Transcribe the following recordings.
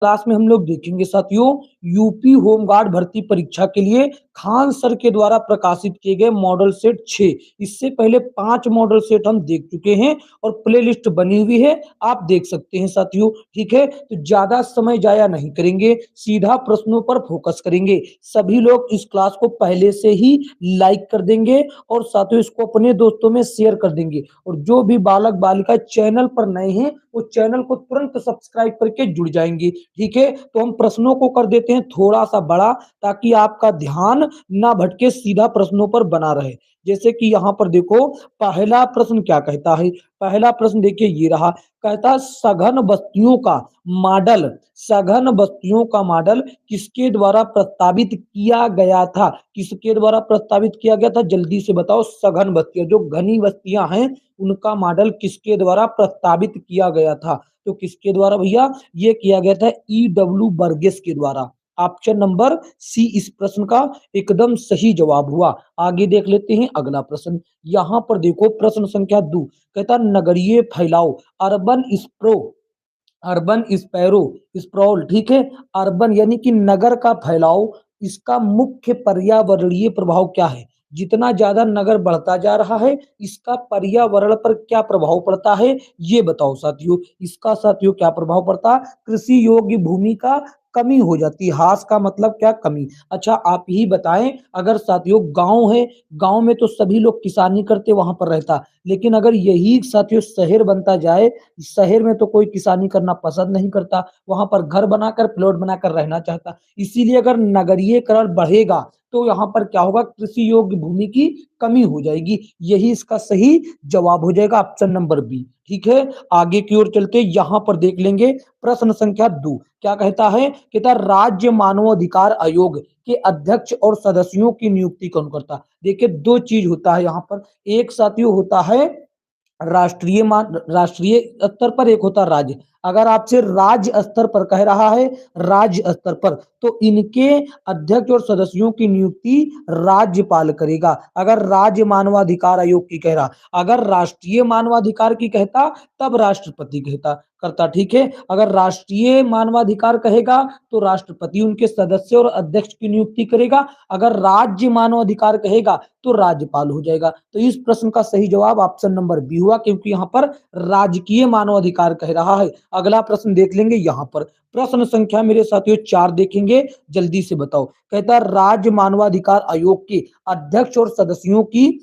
Class में हम लोग देखेंगे साथियों यूपी होमगार्ड भर्ती परीक्षा के लिए खान सर के द्वारा प्रकाशित किए गए मॉडल सेट 6। इससे पहले 5 मॉडल सेट हम देख चुके हैं और प्ले लिस्ट बनी हुई है, आप देख सकते हैं साथियों। ठीक है, तो ज्यादा समय जाया नहीं करेंगे, सीधा प्रश्नों पर फोकस करेंगे। सभी लोग इस क्लास को पहले से ही लाइक कर देंगे और साथियों इसको अपने दोस्तों में शेयर कर देंगे। और जो भी बालक बालिका चैनल पर नए हैं वो चैनल को तुरंत सब्सक्राइब करके जुड़ जाएंगे। ठीक है, तो हम प्रश्नों को कर देते हैं थोड़ा सा बड़ा, ताकि आपका ध्यान ना भटके, सीधा प्रश्नों पर बना रहे। जैसे कि यहाँ पर देखो पहला प्रश्न क्या कहता है। पहला प्रश्न देखिए ये रहा, कहता सघन बस्तियों का मॉडल, सघन बस्तियों का मॉडल किसके द्वारा प्रस्तावित किया गया था। किसके द्वारा प्रस्तावित किया गया था, जल्दी से बताओ। सघन बस्तियां, जो घनी बस्तियां हैं, उनका मॉडल किसके द्वारा प्रस्तावित किया गया था। तो किसके द्वारा भैया, ये किया गया था E.W. बर्गेस के द्वारा। ऑप्शन नंबर सी इस प्रश्न का एकदम सही जवाब हुआ। आगे देख लेते हैं अगला प्रश्न। यहाँ पर देखो प्रश्न संख्या 2, कहता नगरीय फैलाव, अर्बन स्प्रो, अर्बन स्पैरो स्प्रॉल। ठीक है, अर्बन यानी कि नगर का फैलाव, इसका मुख्य पर्यावरणीय प्रभाव क्या है। जितना ज्यादा नगर बढ़ता जा रहा है, इसका पर्यावरण पर क्या प्रभाव पड़ता है, ये बताओ साथियों। इसका साथियों क्या प्रभाव पड़ता, कृषि योग्य भूमि का कमी हो जाती है। ह्रास का मतलब क्या, कमी। अच्छा आप ही बताएं, अगर साथियों गांव है, गांव में तो सभी लोग किसानी करते, वहां पर रहता, लेकिन अगर यही साथियों शहर बनता जाए, शहर में तो कोई किसानी करना पसंद नहीं करता, वहां पर घर बनाकर प्लॉट बनाकर रहना चाहता। इसीलिए अगर नगरीयकरण बढ़ेगा तो यहाँ पर क्या होगा, कृषि योग्य भूमि की कमी हो जाएगी। यही इसका सही जवाब हो जाएगा, ऑप्शन नंबर बी। ठीक है, आगे की ओर चलते यहाँ पर देख लेंगे प्रश्न संख्या 2 क्या कहता है। कहता राज्य मानवाधिकार आयोग के अध्यक्ष और सदस्यों की नियुक्ति कौन करता। देखिए दो चीज होता है यहाँ पर, एक साथियों होता है राष्ट्रीय स्तर पर, एक होता राज्य। अगर आपसे राज्य स्तर पर कह रहा है, राज्य स्तर पर, तो इनके अध्यक्ष और सदस्यों की नियुक्ति राज्यपाल करेगा। अगर राज्य मानवाधिकार आयोग की कह रहा, अगर राष्ट्रीय मानवाधिकार की कहता तब राष्ट्रपति कहता करता। ठीक है, अगर राष्ट्रीय मानवाधिकार कहेगा तो राष्ट्रपति उनके सदस्य और अध्यक्ष की नियुक्ति करेगा। अगर राज्य मानवाधिकार कहेगा तो राज्यपाल हो जाएगा। तो इस प्रश्न का सही जवाब ऑप्शन नंबर बी हुआ, क्योंकि यहाँ पर राजकीय मानवाधिकार कह रहा है। अगला प्रश्न देख लेंगे यहाँ पर, प्रश्न संख्या मेरे साथियों 4 देखेंगे, जल्दी से बताओ। कहता है राज्य मानवाधिकार आयोग के अध्यक्ष और सदस्यों की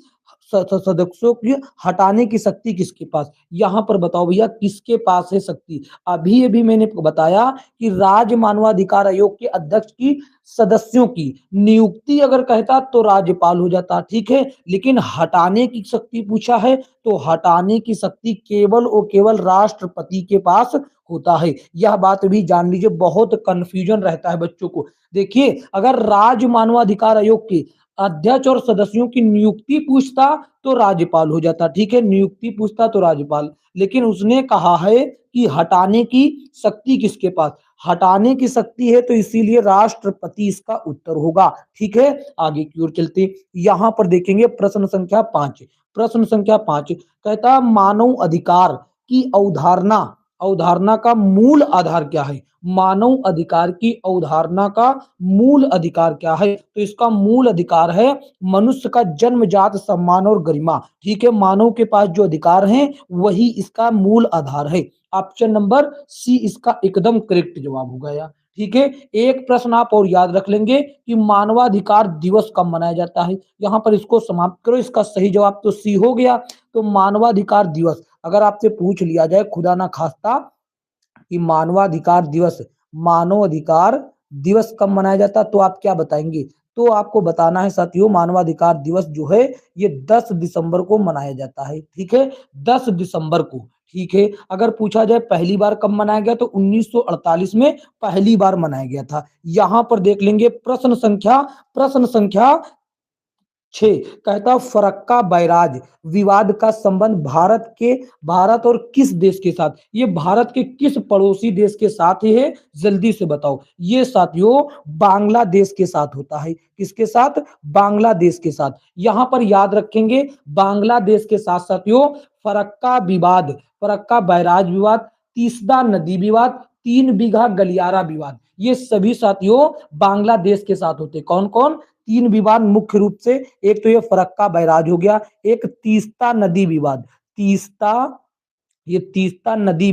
हटाने की शक्ति किसके पास। यहां पर बताओ भैया किसके पास है शक्ति। अभी अभी मैंने बताया कि राज्य मानवाधिकार आयोग के अध्यक्ष की सदस्यों की नियुक्ति अगर कहता तो राज्यपाल हो जाता। ठीक है, लेकिन हटाने की शक्ति पूछा है, तो हटाने की शक्ति केवल और केवल राष्ट्रपति के पास होता है। यह बात भी जान लीजिए, बहुत कंफ्यूजन रहता है बच्चों को। देखिए अगर राज्य मानवाधिकार आयोग के अध्यक्ष और सदस्यों की नियुक्ति पूछता तो राज्यपाल हो जाता। ठीक है, नियुक्ति पूछता तो राज्यपाल, लेकिन उसने कहा है कि हटाने की शक्ति किसके पास, हटाने की शक्ति है, तो इसीलिए राष्ट्रपति इसका उत्तर होगा। ठीक है, आगे की ओर चलते यहां पर देखेंगे प्रश्न संख्या 5। प्रश्न संख्या 5 कहता मानव अधिकार की अवधारणा, अवधारणा का मूल आधार क्या है। मानव अधिकार की अवधारणा का मूल अधिकार क्या है, तो इसका मूल अधिकार है मनुष्य का जन्मजात सम्मान और गरिमा। ठीक है, मानव के पास जो अधिकार हैं वही इसका मूल आधार है। ऑप्शन नंबर सी इसका एकदम करेक्ट जवाब हो गया। ठीक है, एक प्रश्न आप और याद रख लेंगे कि मानवाधिकार दिवस कब मनाया जाता है। यहां पर इसको समाप्त करो, इसका सही जवाब तो सी हो गया। तो मानवाधिकार दिवस अगर आपसे पूछ लिया जाए खुदा ना खास्ता कि मानवाधिकार दिवस, मानवाधिकार दिवस कब मनाया जाता, तो आप क्या बताएंगे। तो आपको बताना है साथियों मानवाधिकार दिवस जो है ये 10 दिसंबर को मनाया जाता है। ठीक है, 10 दिसंबर को। ठीक है, अगर पूछा जाए पहली बार कब मनाया गया, तो 1948 में पहली बार मनाया गया था। यहां पर देख लेंगे प्रश्न संख्या 6 कहता फरक्का बैराज विवाद का संबंध भारत और किस देश के साथ, ये भारत के किस पड़ोसी देश के साथ है, जल्दी से बताओ। ये साथियों बांग्लादेश के साथ होता है। किसके साथ, बांग्लादेश के साथ। यहां पर याद रखेंगे बांग्लादेश के साथ साथियों फरक्का विवाद, फरक्का बैराज विवाद, तीसरा नदी विवाद, 3 बीघा गलियारा विवाद, ये सभी साथियों बांग्लादेश के साथ होते। कौन कौन? 3 विवाद मुख्य रूप से, एक तो ये फरक्का बैराज हो गया, एक तीस्ता नदी विवाद, तीस्ता, ये तीस्ता नदी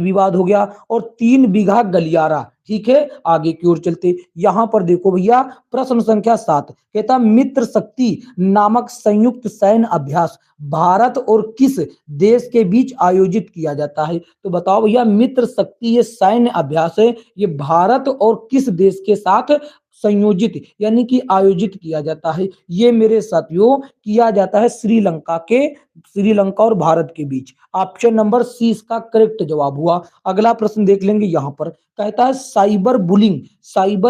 विवाद हो गया, और 3 बीघा गलियारा। ठीक है, आगे की ओर चलते, यहां पर देखो भैया प्रश्न संख्या 7 कहता मित्र शक्ति नामक संयुक्त सैन्य अभ्यास भारत और किस देश के बीच आयोजित किया जाता है? तो बताओ भैया, मित्र शक्ति ये सैन्य अभ्यास है, ये भारत और किस देश के साथ संयोजित यानी कि आयोजित किया जाता है? ये मेरे साथियों किया जाता है श्रीलंका और भारत के बीच। ऑप्शन नंबर सी इसका करेक्ट जवाब हुआ। अगला प्रश्न देख लेंगे, यहां पर कहता है साइबर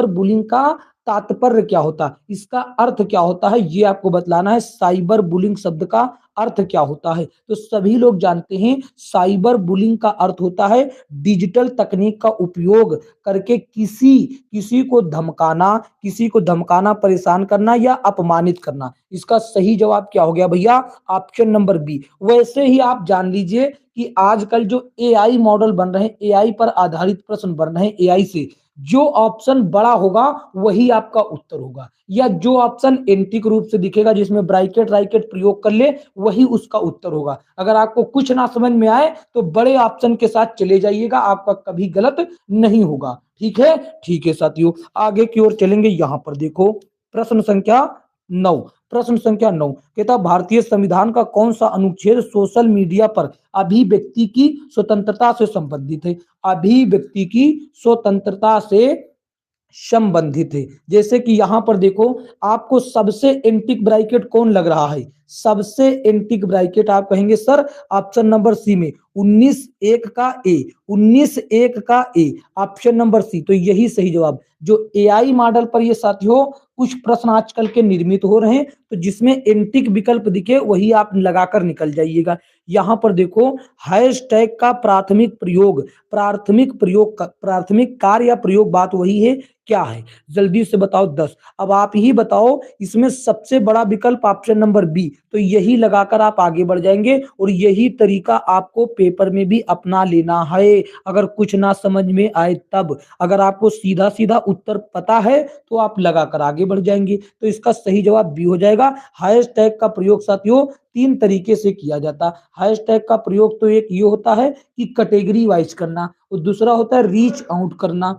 बुलिंग का तात्पर्य क्या होता है, इसका अर्थ क्या होता है, ये आपको बतलाना है। साइबर बुलिंग शब्द का अर्थ क्या होता है? तो सभी लोग जानते हैं साइबर बुलिंग का अर्थ होता है डिजिटल तकनीक का उपयोग करके किसी को धमकाना, परेशान करना या अपमानित करना। इसका सही जवाब क्या हो गया भैया? Option number B. वैसे ही आप जान लीजिए कि आजकल जो एआई मॉडल बन रहे हैं, एआई पर आधारित प्रश्न बन रहे हैं, एआई से जो ऑप्शन बड़ा होगा वही आपका उत्तर होगा, या जो ऑप्शन एंटिक रूप से दिखेगा जिसमें ब्रैकेट राइकेट प्रयोग कर ले वही उसका उत्तर होगा। अगर आपको कुछ ना समझ में आए तो बड़े ऑप्शन के साथ चले जाइएगा, आपका कभी गलत नहीं होगा। ठीक है साथियों, आगे की ओर चलेंगे। यहां पर देखो प्रश्न संख्या 9, कहता भारतीय संविधान का कौन सा अनुच्छेद सोशल मीडिया पर अभिव्यक्ति की स्वतंत्रता से संबंधित है? अभिव्यक्ति की स्वतंत्रता से संबंधित है। जैसे कि यहां पर देखो, आपको सबसे एंटिक ब्रैकेट कौन लग रहा है? सबसे एंटिक ब्रैकेट आप कहेंगे सर ऑप्शन नंबर सी में 19(1) का ए, 19(1) का ए, ऑप्शन नंबर सी। तो यही सही जवाब। जो एआई मॉडल पर ये साथियों कुछ प्रश्न आजकल के निर्मित हो रहे हैं, तो जिसमें एंटिक विकल्प दिखे वही आप लगाकर निकल जाइएगा। यहां पर देखो हैशटैग का प्राथमिक कार्य या प्रयोग बात वही है, क्या है? जल्दी से बताओ 10। अब आप ही बताओ, इसमें सबसे बड़ा विकल्प ऑप्शन नंबर बी, तो यही लगाकर आप आगे बढ़ जाएंगे और यही तरीका आपको पेपर में भी अपना लेना है। अगर कुछ ना समझ में आए तब, अगर आपको सीधा सीधा उत्तर पता है तो आप लगाकर आगे बढ़ जाएंगे। तो इसका सही जवाब बी हो जाएगा। हैशटैग का प्रयोग साथियों 3 तरीके से किया जाता है। हैशटैग का प्रयोग तो एक ये होता है कि कैटेगरी वाइज करना, और दूसरा होता है रीच आउट करना।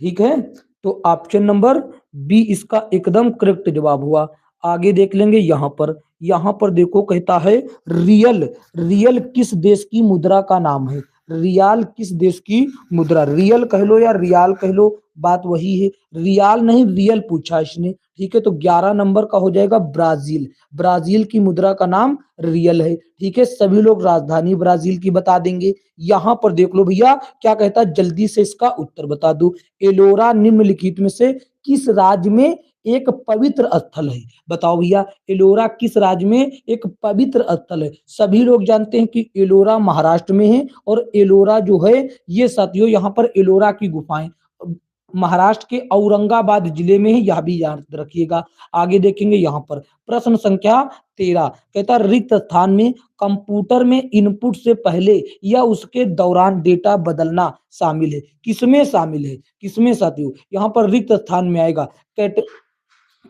ठीक है, तो ऑप्शन नंबर बी इसका एकदम करेक्ट जवाब हुआ। आगे देख लेंगे। यहां पर देखो कहता है रियल किस देश की मुद्रा का नाम है? रियाल किस देश की मुद्रा, रियल कह लो या रियाल कह लो, बात वही है। रियाल नहीं रियल पूछा इसने। ठीक है, तो 11 नंबर का हो जाएगा ब्राजील की मुद्रा का नाम रियल है। ठीक है, सभी लोग राजधानी ब्राजील की बता देंगे। यहां पर देख लो भैया क्या कहता है, जल्दी से इसका उत्तर बता दो। एलोरा निम्नलिखित में से किस राज्य में एक पवित्र स्थल है? बताओ भैया, एलोरा किस राज्य में एक पवित्र स्थल है? सभी लोग जानते हैं कि एलोरा महाराष्ट्र में है, और एलोरा जो है ये साथियों यहाँ पर एलोरा की गुफाएं महाराष्ट्र के औरंगाबाद जिले में है, यह भी याद रखिएगा। आगे देखेंगे। यहाँ पर प्रश्न संख्या 13 कहता रिक्त स्थान में कंप्यूटर में इनपुट से पहले या उसके दौरान डेटा बदलना शामिल है? किसमें साथियों? यहाँ पर रिक्त स्थान में आएगा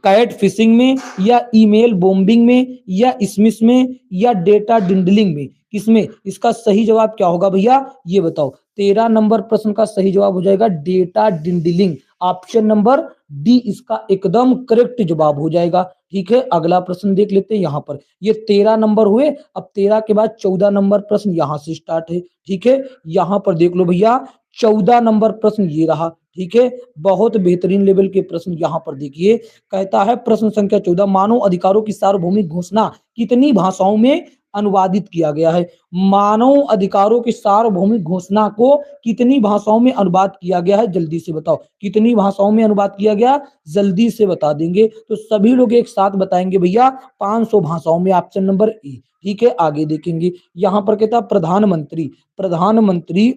कैट फिशिंग में, या ईमेल बॉम्बिंग में, या स्मिश में, या डेटा डिंडलिंग में? किसमें? इसका सही जवाब क्या होगा भैया, ये बताओ। 13 नंबर प्रश्न का सही जवाब हो जाएगा डेटा डिंडलिंग। ऑप्शन नंबर डी इसका एकदम करेक्ट जवाब हो जाएगा। ठीक है, अगला प्रश्न देख लेते हैं। यहाँ पर ये 13 नंबर हुए। अब 13 के बाद 14 नंबर प्रश्न यहाँ से स्टार्ट है। ठीक है, यहाँ पर देख लो भैया 14 नंबर प्रश्न ये रहा। ठीक है, बहुत बेहतरीन लेवल के प्रश्न यहाँ पर देखिए। कहता है प्रश्न संख्या 14 मानव अधिकारों की सार्वभौमिक घोषणा कितनी भाषाओं में अनुवादित किया गया है? मानव अधिकारों की सार्वभौमिक घोषणा को कितनी भाषाओं में अनुवाद किया गया है? जल्दी से बताओ, कितनी भाषाओं में अनुवाद किया गया? जल्दी से बता देंगे तो सभी लोग एक साथ बताएंगे भैया 500 भाषाओं में, ऑप्शन नंबर ए। ठीक है, आगे देखेंगे। यहाँ पर कहता प्रधानमंत्री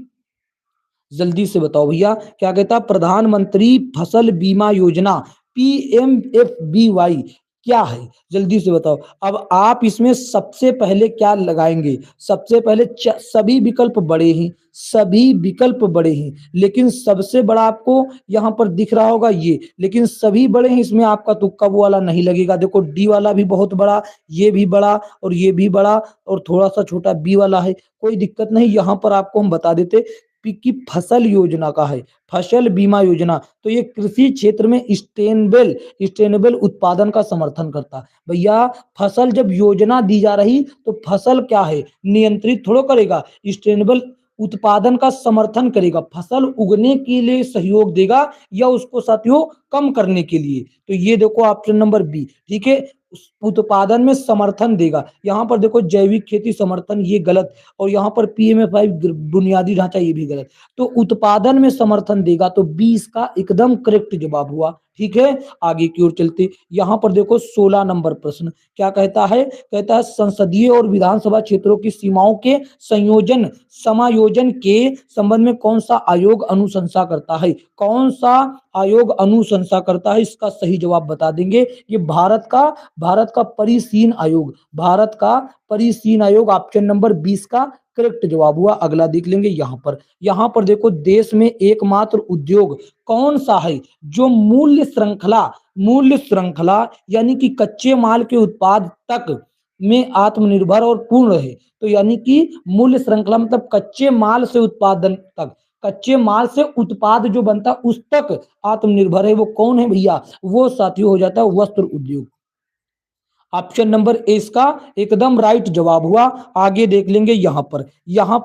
जल्दी से बताओ भैया क्या कहता, प्रधानमंत्री फसल बीमा योजना PMFBY क्या है, जल्दी से बताओ। अब आप इसमें सबसे पहले क्या लगाएंगे, सबसे पहले सभी विकल्प बड़े हैं, सभी विकल्प बड़े हैं, लेकिन सबसे बड़ा आपको यहाँ पर दिख रहा होगा ये, लेकिन सभी बड़े हैं, इसमें आपका तुक्का वो वाला नहीं लगेगा। देखो डी वाला भी बहुत बड़ा, ये भी बड़ा और ये भी बड़ा और थोड़ा सा छोटा बी वाला है, कोई दिक्कत नहीं। यहाँ पर आपको हम बता देते कि फसल योजना का है, फसल बीमा योजना। तो ये कृषि क्षेत्र में स्टेनेबल उत्पादन का समर्थन करता। भैया फसल जब योजना दी जा रही तो फसल क्या है, नियंत्रित थोड़ा करेगा, स्टेनेबल उत्पादन का समर्थन करेगा, फसल उगने के लिए सहयोग देगा या उसको साथियों कम करने के लिए। तो ये देखो ऑप्शन नंबर बी, ठीक है, उत्पादन में समर्थन देगा। यहाँ पर देखो जैविक खेती समर्थन, ये गलत, और यहाँ पर पीएमएफआई बुनियादी ढांचा, ये भी गलत। तो उत्पादन में समर्थन देगा, तो 20 का एकदम करेक्ट जवाब हुआ। ठीक है, आगे की ओर चलते, यहाँ पर देखो 16 नंबर प्रश्न क्या कहता है, कहता है संसदीय और विधानसभा क्षेत्रों की सीमाओं के संयोजन समायोजन के संबंध में कौन सा आयोग अनुशंसा करता है, कौन सा आयोग अनुशंसा करता है, इसका सही जवाब बता देंगे। ये भारत का परिसीन आयोग, भारत का परिसीन आयोग, ऑप्शन नंबर 20 का करेक्ट जवाब हुआ। अगला देख लेंगे यहाँ पर देखो देश में एकमात्र उद्योग कौन सा है जो मूल्य श्रृंखला यानी कि कच्चे माल के उत्पाद तक में आत्मनिर्भर और पूर्ण है। तो यानी कि मूल्य श्रृंखला मतलब कच्चे माल से उत्पादन तक, कच्चे माल से उत्पाद जो बनता उस तक आत्मनिर्भर है, वो कौन है भैया, वो साथियों हो जाता है वस्त्र उद्योग। ऑप्शन नंबर ए इसका एकदम राइट जवाब हुआ। आगे देख लेंगे यहाँ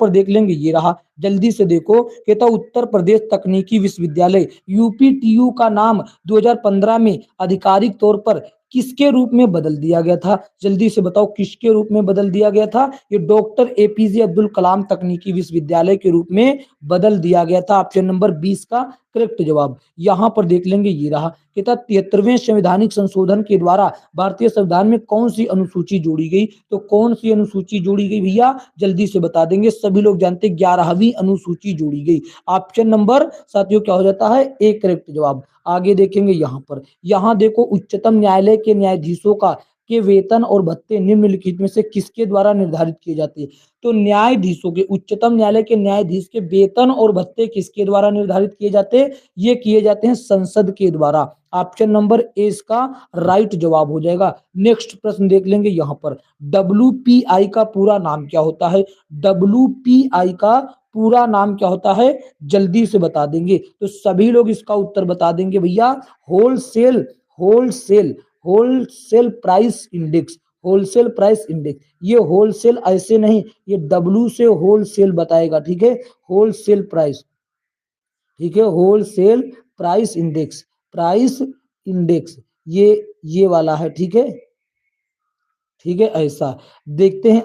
पर देख लेंगे, ये रहा, जल्दी से देखो, कहता उत्तर प्रदेश तकनीकी विश्वविद्यालय यूपीटीयू का नाम 2015 में आधिकारिक तौर पर किसके रूप में बदल दिया गया था, जल्दी से बताओ किसके रूप में बदल दिया गया था। ये डॉक्टर एपीजे अब्दुल कलाम तकनीकी विश्वविद्यालय के रूप में बदल दिया गया था। ऑप्शन नंबर 20 का करेक्ट जवाब। यहाँ पर देख लेंगे, ये रहा, कहता 73वें संवैधानिक संशोधन के द्वारा भारतीय संविधान में कौन सी अनुसूची जोड़ी गई। तो कौन सी अनुसूची जोड़ी गई भैया, जल्दी से बता देंगे, सभी लोग जानते 11वीं अनुसूची जोड़ी गई। ऑप्शन नंबर साथियों क्या हो जाता है, ए करेक्ट जवाब। आगे देखेंगे यहाँ देखो उच्चतम न्यायालय के न्यायाधीशों के वेतन और भत्ते निम्नलिखित में से किसके द्वारा निर्धारित किए जाते हैं। तो न्यायाधीशों के, उच्चतम न्यायालय के न्यायाधीश के वेतन और भत्ते किसके द्वारा निर्धारित किए जाते हैं, ये किए जाते हैं संसद के द्वारा। ऑप्शन नंबर ए इसका राइट जवाब हो जाएगा। नेक्स्ट प्रश्न देख लेंगे यहाँ पर, WPI का पूरा नाम क्या होता है, WPI का पूरा नाम क्या होता है, जल्दी से बता देंगे, तो सभी लोग इसका उत्तर बता देंगे भैया, wholesale wholesale wholesale price index, wholesale price index. ये होलसेल ऐसे नहीं, ये डब्ल्यू से होलसेल बताएगा, ठीक है, होलसेल प्राइस, ठीक है, wholesale price index, price index ये वाला है, ठीक है, ठीक है, ऐसा। देखते हैं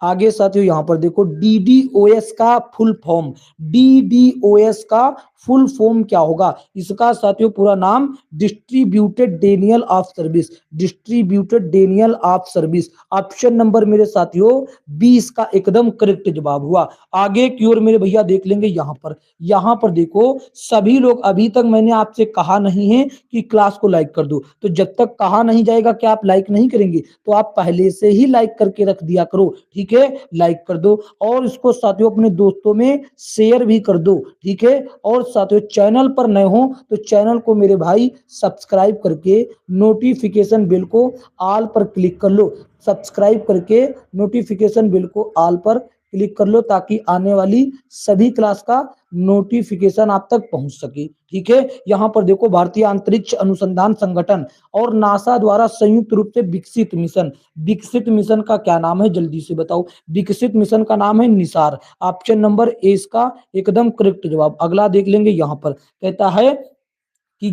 आगे साथियों, यहाँ पर देखो डीडीओएस का फुल फॉर्म, डीडीओएस का फुल फॉर्म क्या होगा, इसका साथियों पूरा नाम distributed Daniel of service, distributed Daniel of service. Option number मेरे साथियों 20 का एकदम करेक्ट जवाब हुआ। आगे की ओर मेरे भैया देख लेंगे यहाँ पर देखो, सभी लोग, अभी तक मैंने आपसे कहा नहीं है कि क्लास को लाइक कर दो, तो जब तक कहा नहीं जाएगा कि आप लाइक नहीं करेंगे, तो आप पहले से ही लाइक करके रख दिया करो, ठीक है, लाइक कर दो और इसको साथियों अपने दोस्तों में शेयर भी कर दो, ठीक है। और साथियों चैनल पर नए हो तो चैनल को मेरे भाई सब्सक्राइब करके नोटिफिकेशन बेल को ऑल पर क्लिक कर लो, सब्सक्राइब करके नोटिफिकेशन बेल को ऑल पर क्लिक कर लो, ताकि आने वाली सभी क्लास का नोटिफिकेशन आप तक पहुंच सके, ठीक है। यहाँ पर देखो भारतीय अंतरिक्ष अनुसंधान संगठन और नासा द्वारा संयुक्त रूप से विकसित मिशन का क्या नाम है, जल्दी से बताओ। विकसित मिशन का नाम है निसार। ऑप्शन नंबर ए इसका एकदम करेक्ट जवाब। अगला देख लेंगे, यहाँ पर कहता है कि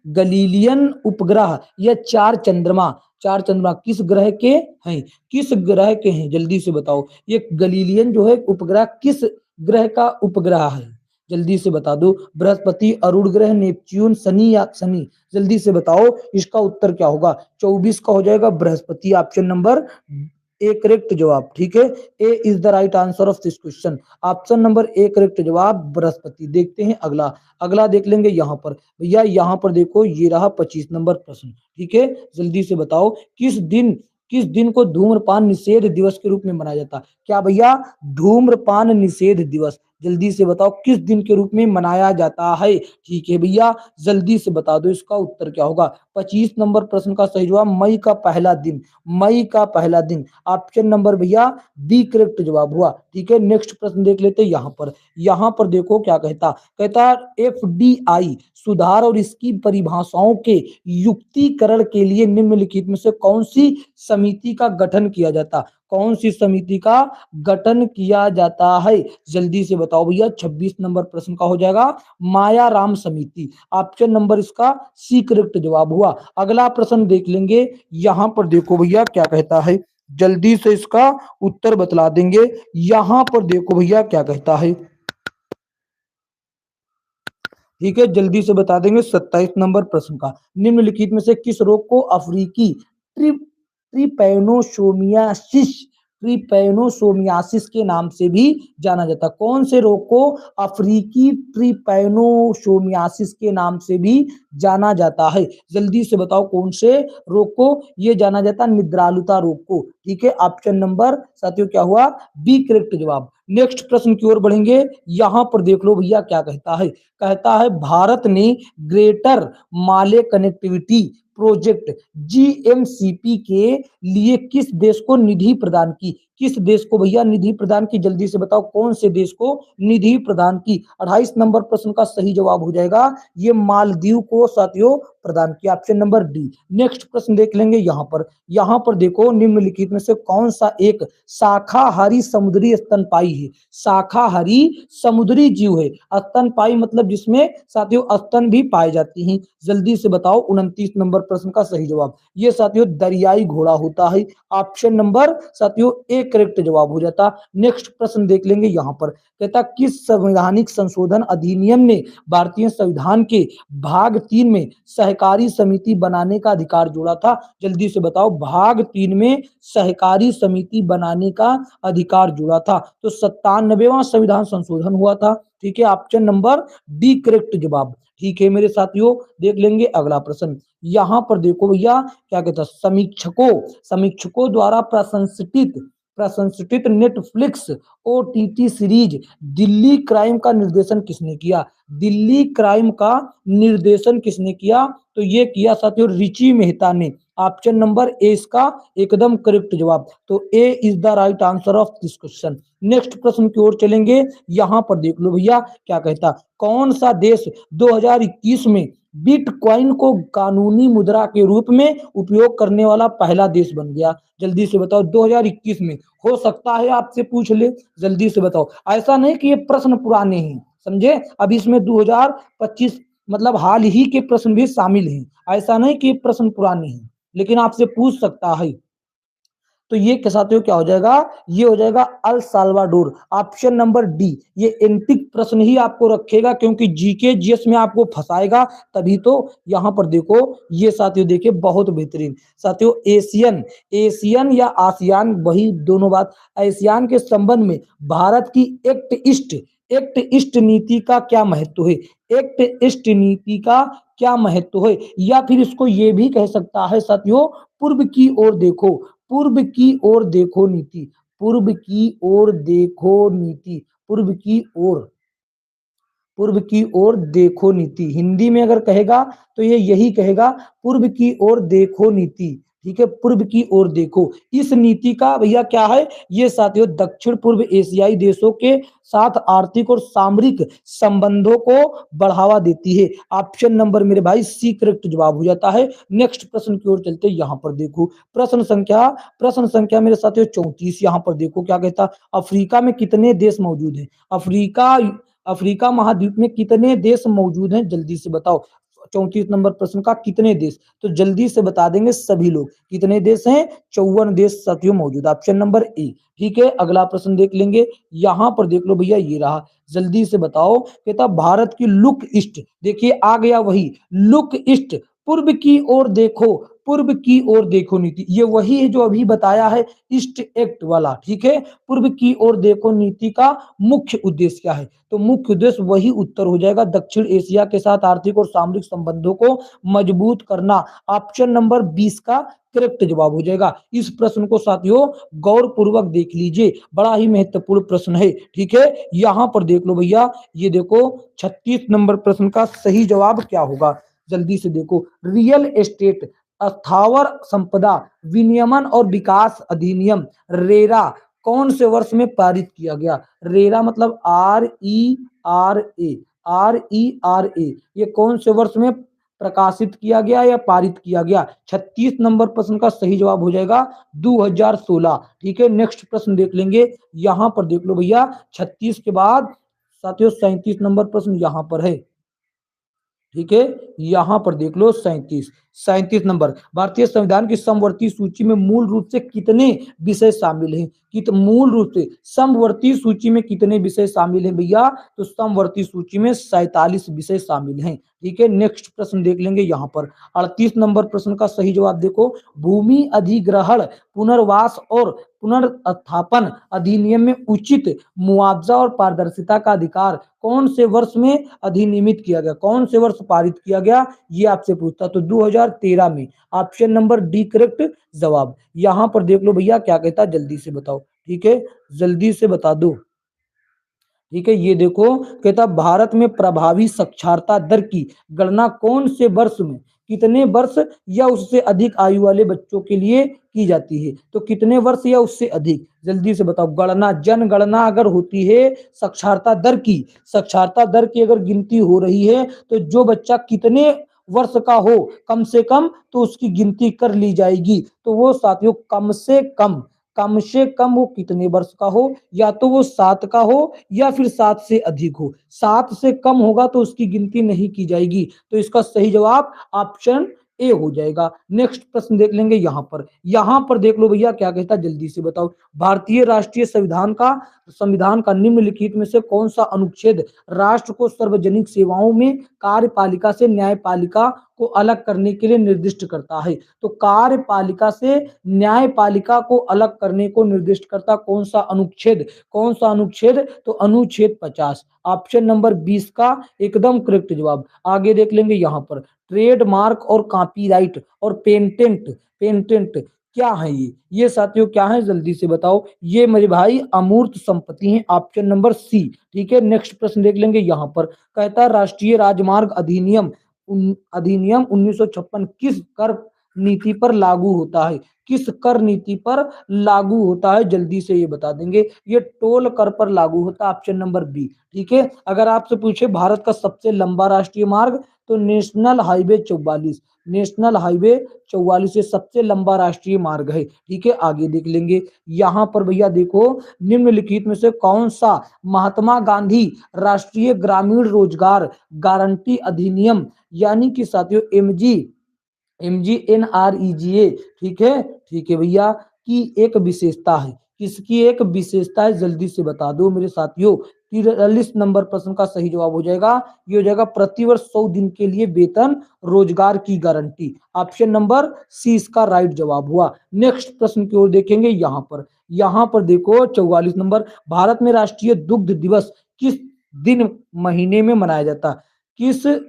गलीलियन उपग्रह या चार चंद्रमा किस ग्रह के हैं, किस ग्रह के हैं, जल्दी से बताओ। ये गलीलियन जो है उपग्रह किस ग्रह का उपग्रह है, जल्दी से बता दो। बृहस्पति, अरुण ग्रह, नेपच्यून, शनि, जल्दी से बताओ इसका उत्तर क्या होगा। 24 का हो जाएगा बृहस्पति, ऑप्शन नंबर ए करेक्ट जवाब। ठीक है, A is the right answer of this question. Option number A correct जवाब बृहस्पति। देखते हैं अगला, अगला देख लेंगे यहाँ पर भैया। यहाँ पर देखो ये रहा 25 नंबर प्रश्न। ठीक है, जल्दी से बताओ किस दिन को धूम्रपान निषेध दिवस के रूप में मनाया जाता है? क्या भैया? धूम्रपान निषेध दिवस। जल्दी से बताओ किस दिन के रूप में मनाया जाता है? ठीक है भैया, जल्दी से बता दो इसका उत्तर क्या होगा। 25 नंबर प्रश्न का सही जवाब मई का पहला दिन। मई का पहला दिन, ऑप्शन नंबर भैया बी करेक्ट जवाब हुआ। ठीक है, नेक्स्ट प्रश्न देख लेते हैं यहाँ पर देखो क्या कहता एफडीआई सुधार और इसकी परिभाषाओं के युक्तिकरण के लिए निम्नलिखित में से कौन सी समिति का गठन किया जाता? कौन सी समिति का गठन किया जाता है? जल्दी से बताओ भैया। 26 नंबर प्रश्न का हो जाएगा माया राम समिति। ऑप्शन नंबर इसका सी करेक्ट जवाब हुआ। अगला प्रश्न देख लेंगे, यहाँ पर देखो भैया क्या कहता है, जल्दी से इसका उत्तर बतला देंगे। यहाँ पर देखो भैया क्या कहता है। ठीक है, जल्दी से बता देंगे। 27 नंबर प्रश्न का, निम्नलिखित में से किस रोग को अफ्रीकी ट्रिपैनोसोमियासिस ट्रिपैनोसोमियासिस के नाम से भी जाना जाता है? कौन से रोग को अफ्रीकी ट्रिपैनोसोमियासिस के नाम से भी जाना जाता है? जल्दी से बताओ कौन से रोग को ये जाना जाता है? निद्रालुता रोग को। ठीक है, ऑप्शन नंबर साथियों क्या हुआ? बी करेक्ट जवाब। नेक्स्ट प्रश्न की ओर बढ़ेंगे, यहाँ पर देख लो भैया क्या कहता है भारत ने ग्रेटर माले कनेक्टिविटी प्रोजेक्ट जीएमसीपी के लिए किस देश को निधि प्रदान की? किस देश को भैया निधि प्रदान की? जल्दी से बताओ कौन से देश को निधि प्रदान की? 28 नंबर प्रश्न का सही जवाब हो जाएगा ये मालदीव को साथियों प्रदान किया, ऑप्शन नंबर डी। नेक्स्ट प्रश्न देख लेंगे यहाँ पर देखो निम्नलिखित में से कौन सा एक शाकाहारी समुद्री स्तनपायी है? शाकाहारी समुद्री जीव है। स्तनपायी मतलब जिसमें साथियों स्तन भी पाए जाती हैं। जल्दी से बताओ 29 नंबर प्रश्न का सही जवाब। ये साथियों दरियाई घोड़ा होता है। ऑप्शन नंबर साथियों ए करेक्ट जवाब हो जाता। नेक्स्ट प्रश्न देख लेंगे, यहाँ पर कहता किस संवैधानिक संशोधन अधिनियम ने भारतीय संविधान के भाग 3 में सहकारी समिति बनाने का अधिकार जोड़ा था? जल्दी से बताओ, भाग 3 में सहकारी समिति बनाने का अधिकार जोड़ा था तो 97वां संविधान संशोधन हुआ था। ठीक है, ऑप्शन नंबर डी करेक्ट जवाब। ठीक है मेरे साथियों, देख लेंगे अगला प्रश्न। यहाँ पर देखो भैया क्या कहता है, समीक्षकों द्वारा प्रशंसित Netflix OTT series Delhi crime का निर्देशन किसने किया? दिल्ली क्राइम का निर्देशन किसने किया? तो ये किया साथियों रिची मेहता ने। ऑप्शन नंबर ए इसका एकदम करेक्ट जवाब। तो A is the right answer of this question. Next प्रश्न की ओर चलेंगे, यहाँ पर देख लो भैया क्या कहता, कौन सा देश 2021 में बिटकॉइन को कानूनी मुद्रा के रूप में उपयोग करने वाला पहला देश बन गया? जल्दी से बताओ 2021 में, हो सकता है आपसे पूछ ले, जल्दी से बताओ। ऐसा नहीं कि ये प्रश्न पुराने हैं, समझे, अब इसमें 2025 मतलब हाल ही के प्रश्न भी शामिल हैं। ऐसा नहीं कि ये प्रश्न पुराने हैं, लेकिन आपसे पूछ सकता है। तो ये के साथियों क्या हो जाएगा? ये हो जाएगा El Salvador, option number D. ये एंटिक प्रश्न ही आपको रखेगा क्योंकि जीके जीएस में आपको फंसाएगा, तभी तो यहाँ पर देखो ये साथियों देखिए बहुत बेहतरीन साथियों एशियन या आसियान, वही दोनों बात। आसियान के संबंध में भारत की एक्ट ईस्ट नीति का क्या महत्व है? एक्ट ईस्ट नीति का क्या महत्व है? या फिर इसको ये भी कह सकता है साथियों पूर्व की ओर देखो, पूर्व की ओर देखो नीति, पूर्व की ओर देखो नीति, पूर्व की ओर देखो नीति। हिंदी में अगर कहेगा तो ये यही कहेगा पूर्व की ओर देखो नीति। ठीक है, पूर्व की ओर देखो। इस नीति का भैया क्या है? ये साथियों दक्षिण पूर्व एशियाई देशों के साथ आर्थिक और सामरिक संबंधों को बढ़ावा देती है। ऑप्शन नंबर मेरे भाई सी करेक्ट जवाब हो जाता है। नेक्स्ट प्रश्न की ओर चलते हैं, यहाँ पर देखो प्रश्न संख्या मेरे साथियों 34। यहाँ पर देखो क्या कहता, अफ्रीका में कितने देश मौजूद हैं? अफ्रीका महाद्वीप में कितने देश मौजूद हैं? जल्दी से बताओ। 34 नंबर प्रश्न का कितने देश, तो जल्दी से बता देंगे सभी लोग। कितने देश हैं? 54 देश साथियों मौजूद, ऑप्शन नंबर ए। ठीक है, अगला प्रश्न देख लेंगे, यहाँ पर देख लो भैया ये रहा, जल्दी से बताओ। कहता भारत की लुक ईस्ट, देखिए आ गया वही लुक ईस्ट, पूर्व की ओर देखो, पूर्व की ओर देखो नीति, ये वही है जो अभी बताया है ईस्ट एक्ट वाला, ठीक है। पूर्व की ओर देखो नीति का मुख्य उद्देश्य क्या है, तो मुख्य उद्देश्य वही उत्तर हो जाएगा, दक्षिण एशिया के साथ आर्थिक और सामरिक संबंधों को मजबूत करना। ऑप्शन नंबर 20 का करेक्ट जवाब हो जाएगा। इस प्रश्न को साथियों गौर पूर्वक देख लीजिए, बड़ा ही महत्वपूर्ण प्रश्न है, ठीक है। यहां पर देख लो भैया, ये देखो 36 नंबर प्रश्न का सही जवाब क्या होगा, जल्दी से देखो। रियल एस्टेट स्थावर संपदा विनियमन और विकास अधिनियम रेरा कौन से वर्ष में पारित किया गया। रेरा मतलब RERA, ये कौन से वर्ष में प्रकाशित किया गया या पारित किया गया। 36 नंबर प्रश्न का सही जवाब हो जाएगा 2016, ठीक है। नेक्स्ट प्रश्न देख लेंगे, यहां पर देख लो भैया 36 के बाद साथियों 37 नंबर प्रश्न यहां पर है, ठीक है। यहां पर देख लो 37 नंबर, भारतीय संविधान की समवर्ती सूची में मूल रूप से कितने विषय शामिल हैं। मूल रूप से समवर्ती सूची में कितने विषय शामिल हैं भैया, तो समवर्ती सूची में 47 विषय शामिल हैं, ठीक है। नेक्स्ट प्रश्न देख लेंगे, यहां पर 38 नंबर प्रश्न का सही जवाब देखो। भूमि अधिग्रहण पुनर्वास और पुनर्स्थापन अधिनियम में उचित मुआवजा और पारदर्शिता का अधिकार कौन से वर्ष में अधिनियमित किया गया, कौन से वर्ष पारित किया गया, ये आपसे पूछता, तो 2013 में। ऑप्शन नंबर डी करेक्ट जवाब। यहां पर देख लो भैया क्या कहता, जल्दी से बताओ, ठीक है, जल्दी से बता दो, ठीक है। ये देखो कहता भारत में प्रभावी साक्षरता दर की गणना कौन से वर्ष में, कितने वर्ष या उससे अधिक आयु वाले बच्चों के लिए की जाती है, तो कितने वर्ष या उससे अधिक, जल्दी से बताओ। गणना, जनगणना अगर होती है साक्षरता दर की अगर गिनती हो रही है, तो जो बच्चा कितने वर्ष का हो कम से कम, तो उसकी गिनती कर ली जाएगी। तो वो साथियों कम से कम वो कितने वर्ष का हो, या तो वो 7 का हो या फिर 7 से अधिक हो। 7 से कम होगा तो उसकी गिनती नहीं की जाएगी, तो इसका सही जवाब ऑप्शन ए हो जाएगा। नेक्स्ट प्रश्न देख लेंगे, यहां पर देख लो भैया क्या कहता, जल्दी से बताओ। भारतीय राष्ट्रीय संविधान का निम्नलिखित में से कौन सा अनुच्छेद राष्ट्र को सार्वजनिक सेवाओं में कार्यपालिका से न्यायपालिका को अलग करने के लिए निर्दिष्ट करता है। तो कार्यपालिका से न्यायपालिका को अलग करने को निर्दिष्ट करता कौन सा अनुच्छेद, तो अनुच्छेद 50, ऑप्शन नंबर 20 का एकदम करेक्ट जवाब। आगे देख लेंगे, यहां पर ट्रेडमार्क और कॉपीराइट और पेटेंट क्या है, ये साथियों क्या है, जल्दी से बताओ। ये मेरे भाई अमूर्त संपत्ति है, ऑप्शन नंबर सी, ठीक है। नेक्स्ट प्रश्न देख लेंगे, यहां पर कहता राष्ट्रीय राजमार्ग अधिनियम 1956 किस कर नीति पर लागू होता है, किस कर नीति पर लागू होता है, जल्दी से ये बता देंगे। ये टोल कर पर लागू होता है, ऑप्शन नंबर बी, ठीक है। अगर आपसे पूछे भारत का सबसे लंबा राष्ट्रीय मार्ग, तो नेशनल हाईवे 44 ये सबसे लंबा राष्ट्रीय मार्ग है, ठीक है। आगे देख लेंगे, यहां पर भैया देखो निम्नलिखित में से कौन सा महात्मा गांधी राष्ट्रीय ग्रामीण रोजगार गारंटी अधिनियम यानी कि साथियों MGNREGA, ठीक है भैया, की एक विशेषता है, किसकी एक विशेषता है, जल्दी से बता दो मेरे साथियों। 43 नंबर प्रश्न का सही जवाब हो जाएगा, ये हो जाएगा प्रतिवर्ष 100 दिन के लिए वेतन रोजगार की गारंटी, ऑप्शन नंबर सी इसका राइट जवाब हुआ। नेक्स्ट प्रश्न की ओर देखेंगे, यहां पर देखो 44 नंबर, भारत में राष्ट्रीय दुग्ध दिवस किस दिन महीने में मनाया जाता है,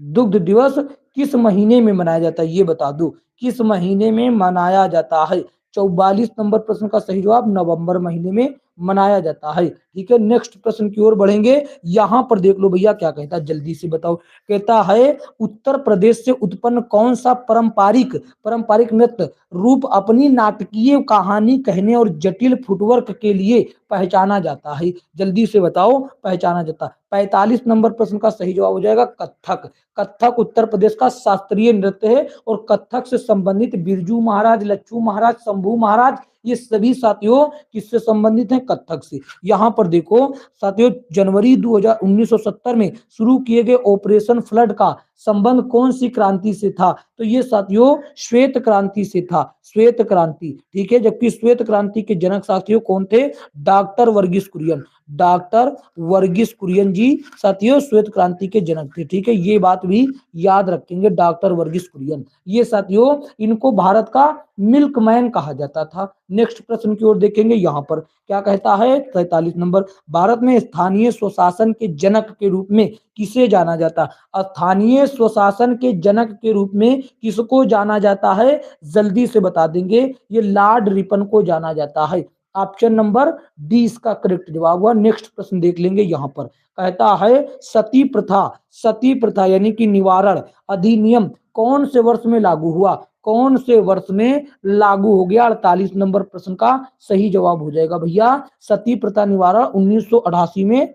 दुग्ध दिवस किस महीने में मनाया जाता है, ये बता दो, किस महीने में मनाया जाता है। 44 नंबर प्रश्न का सही जवाब नवंबर महीने में मनाया जाता है, ठीक है। नेक्स्ट प्रश्न की ओर बढ़ेंगे, यहां पर देख लो भैया क्या कहता है, जल्दी से बताओ। कहता है उत्तर प्रदेश से उत्पन्न कौन सा पारंपरिक नृत्य रूप अपनी नाटकीय कहानी कहने और जटिल फुटवर्क के लिए पहचाना जाता है, जल्दी से बताओ, पहचाना जाता है। 45 नंबर प्रश्न का सही जवाब हो जाएगा कथक उत्तर प्रदेश का शास्त्रीय नृत्य है, और कथक से संबंधित बिरजू महाराज, लच्छू महाराज, शंभू महाराज, ये सभी साथियों किससे संबंधित हैं, कथक से। यहां पर देखो साथियों, जनवरी 1970 में शुरू किए गए ऑपरेशन फ्लड का संबंध कौन सी क्रांति से था? तो ये साथियों श्वेत क्रांति से था, श्वेत क्रांति, ठीक है। जबकि श्वेत क्रांति के जनक साथियों कौन थे? डॉक्टर वर्गीस कुरियन, डॉक्टर वर्गीस कुरियन जी साथियों श्वेत क्रांति के जनक थे, ठीक है। ये बात भी याद रखेंगे, डॉक्टर वर्गीस कुरियन। ये साथियों इनको भारत का मिल्कमैन कहा जाता था। नेक्स्ट प्रश्न की ओर देखेंगे, यहाँ पर क्या कहता है 43 नंबर, भारत में स्थानीय स्वशासन के जनक के रूप में किसे जाना जाता? स्थानीय स्वशासन के जनक के रूप में किसको जाना जाता है? जल्दी से बता देंगे, ये लॉर्ड रिपन को जाना जाता है। ऑप्शन नंबर डी इसका करेक्ट जवाब हुआ। नेक्स्ट प्रश्न देख लेंगे, यहाँ पर कहता है सती प्रथा, सती प्रथा यानी कि निवारण अधिनियम कौन से वर्ष में लागू हुआ? कौन से वर्ष में लागू हो गया? 48 नंबर प्रश्न का सही जवाब हो जाएगा भैया सती प्रथा निवारण 1988 में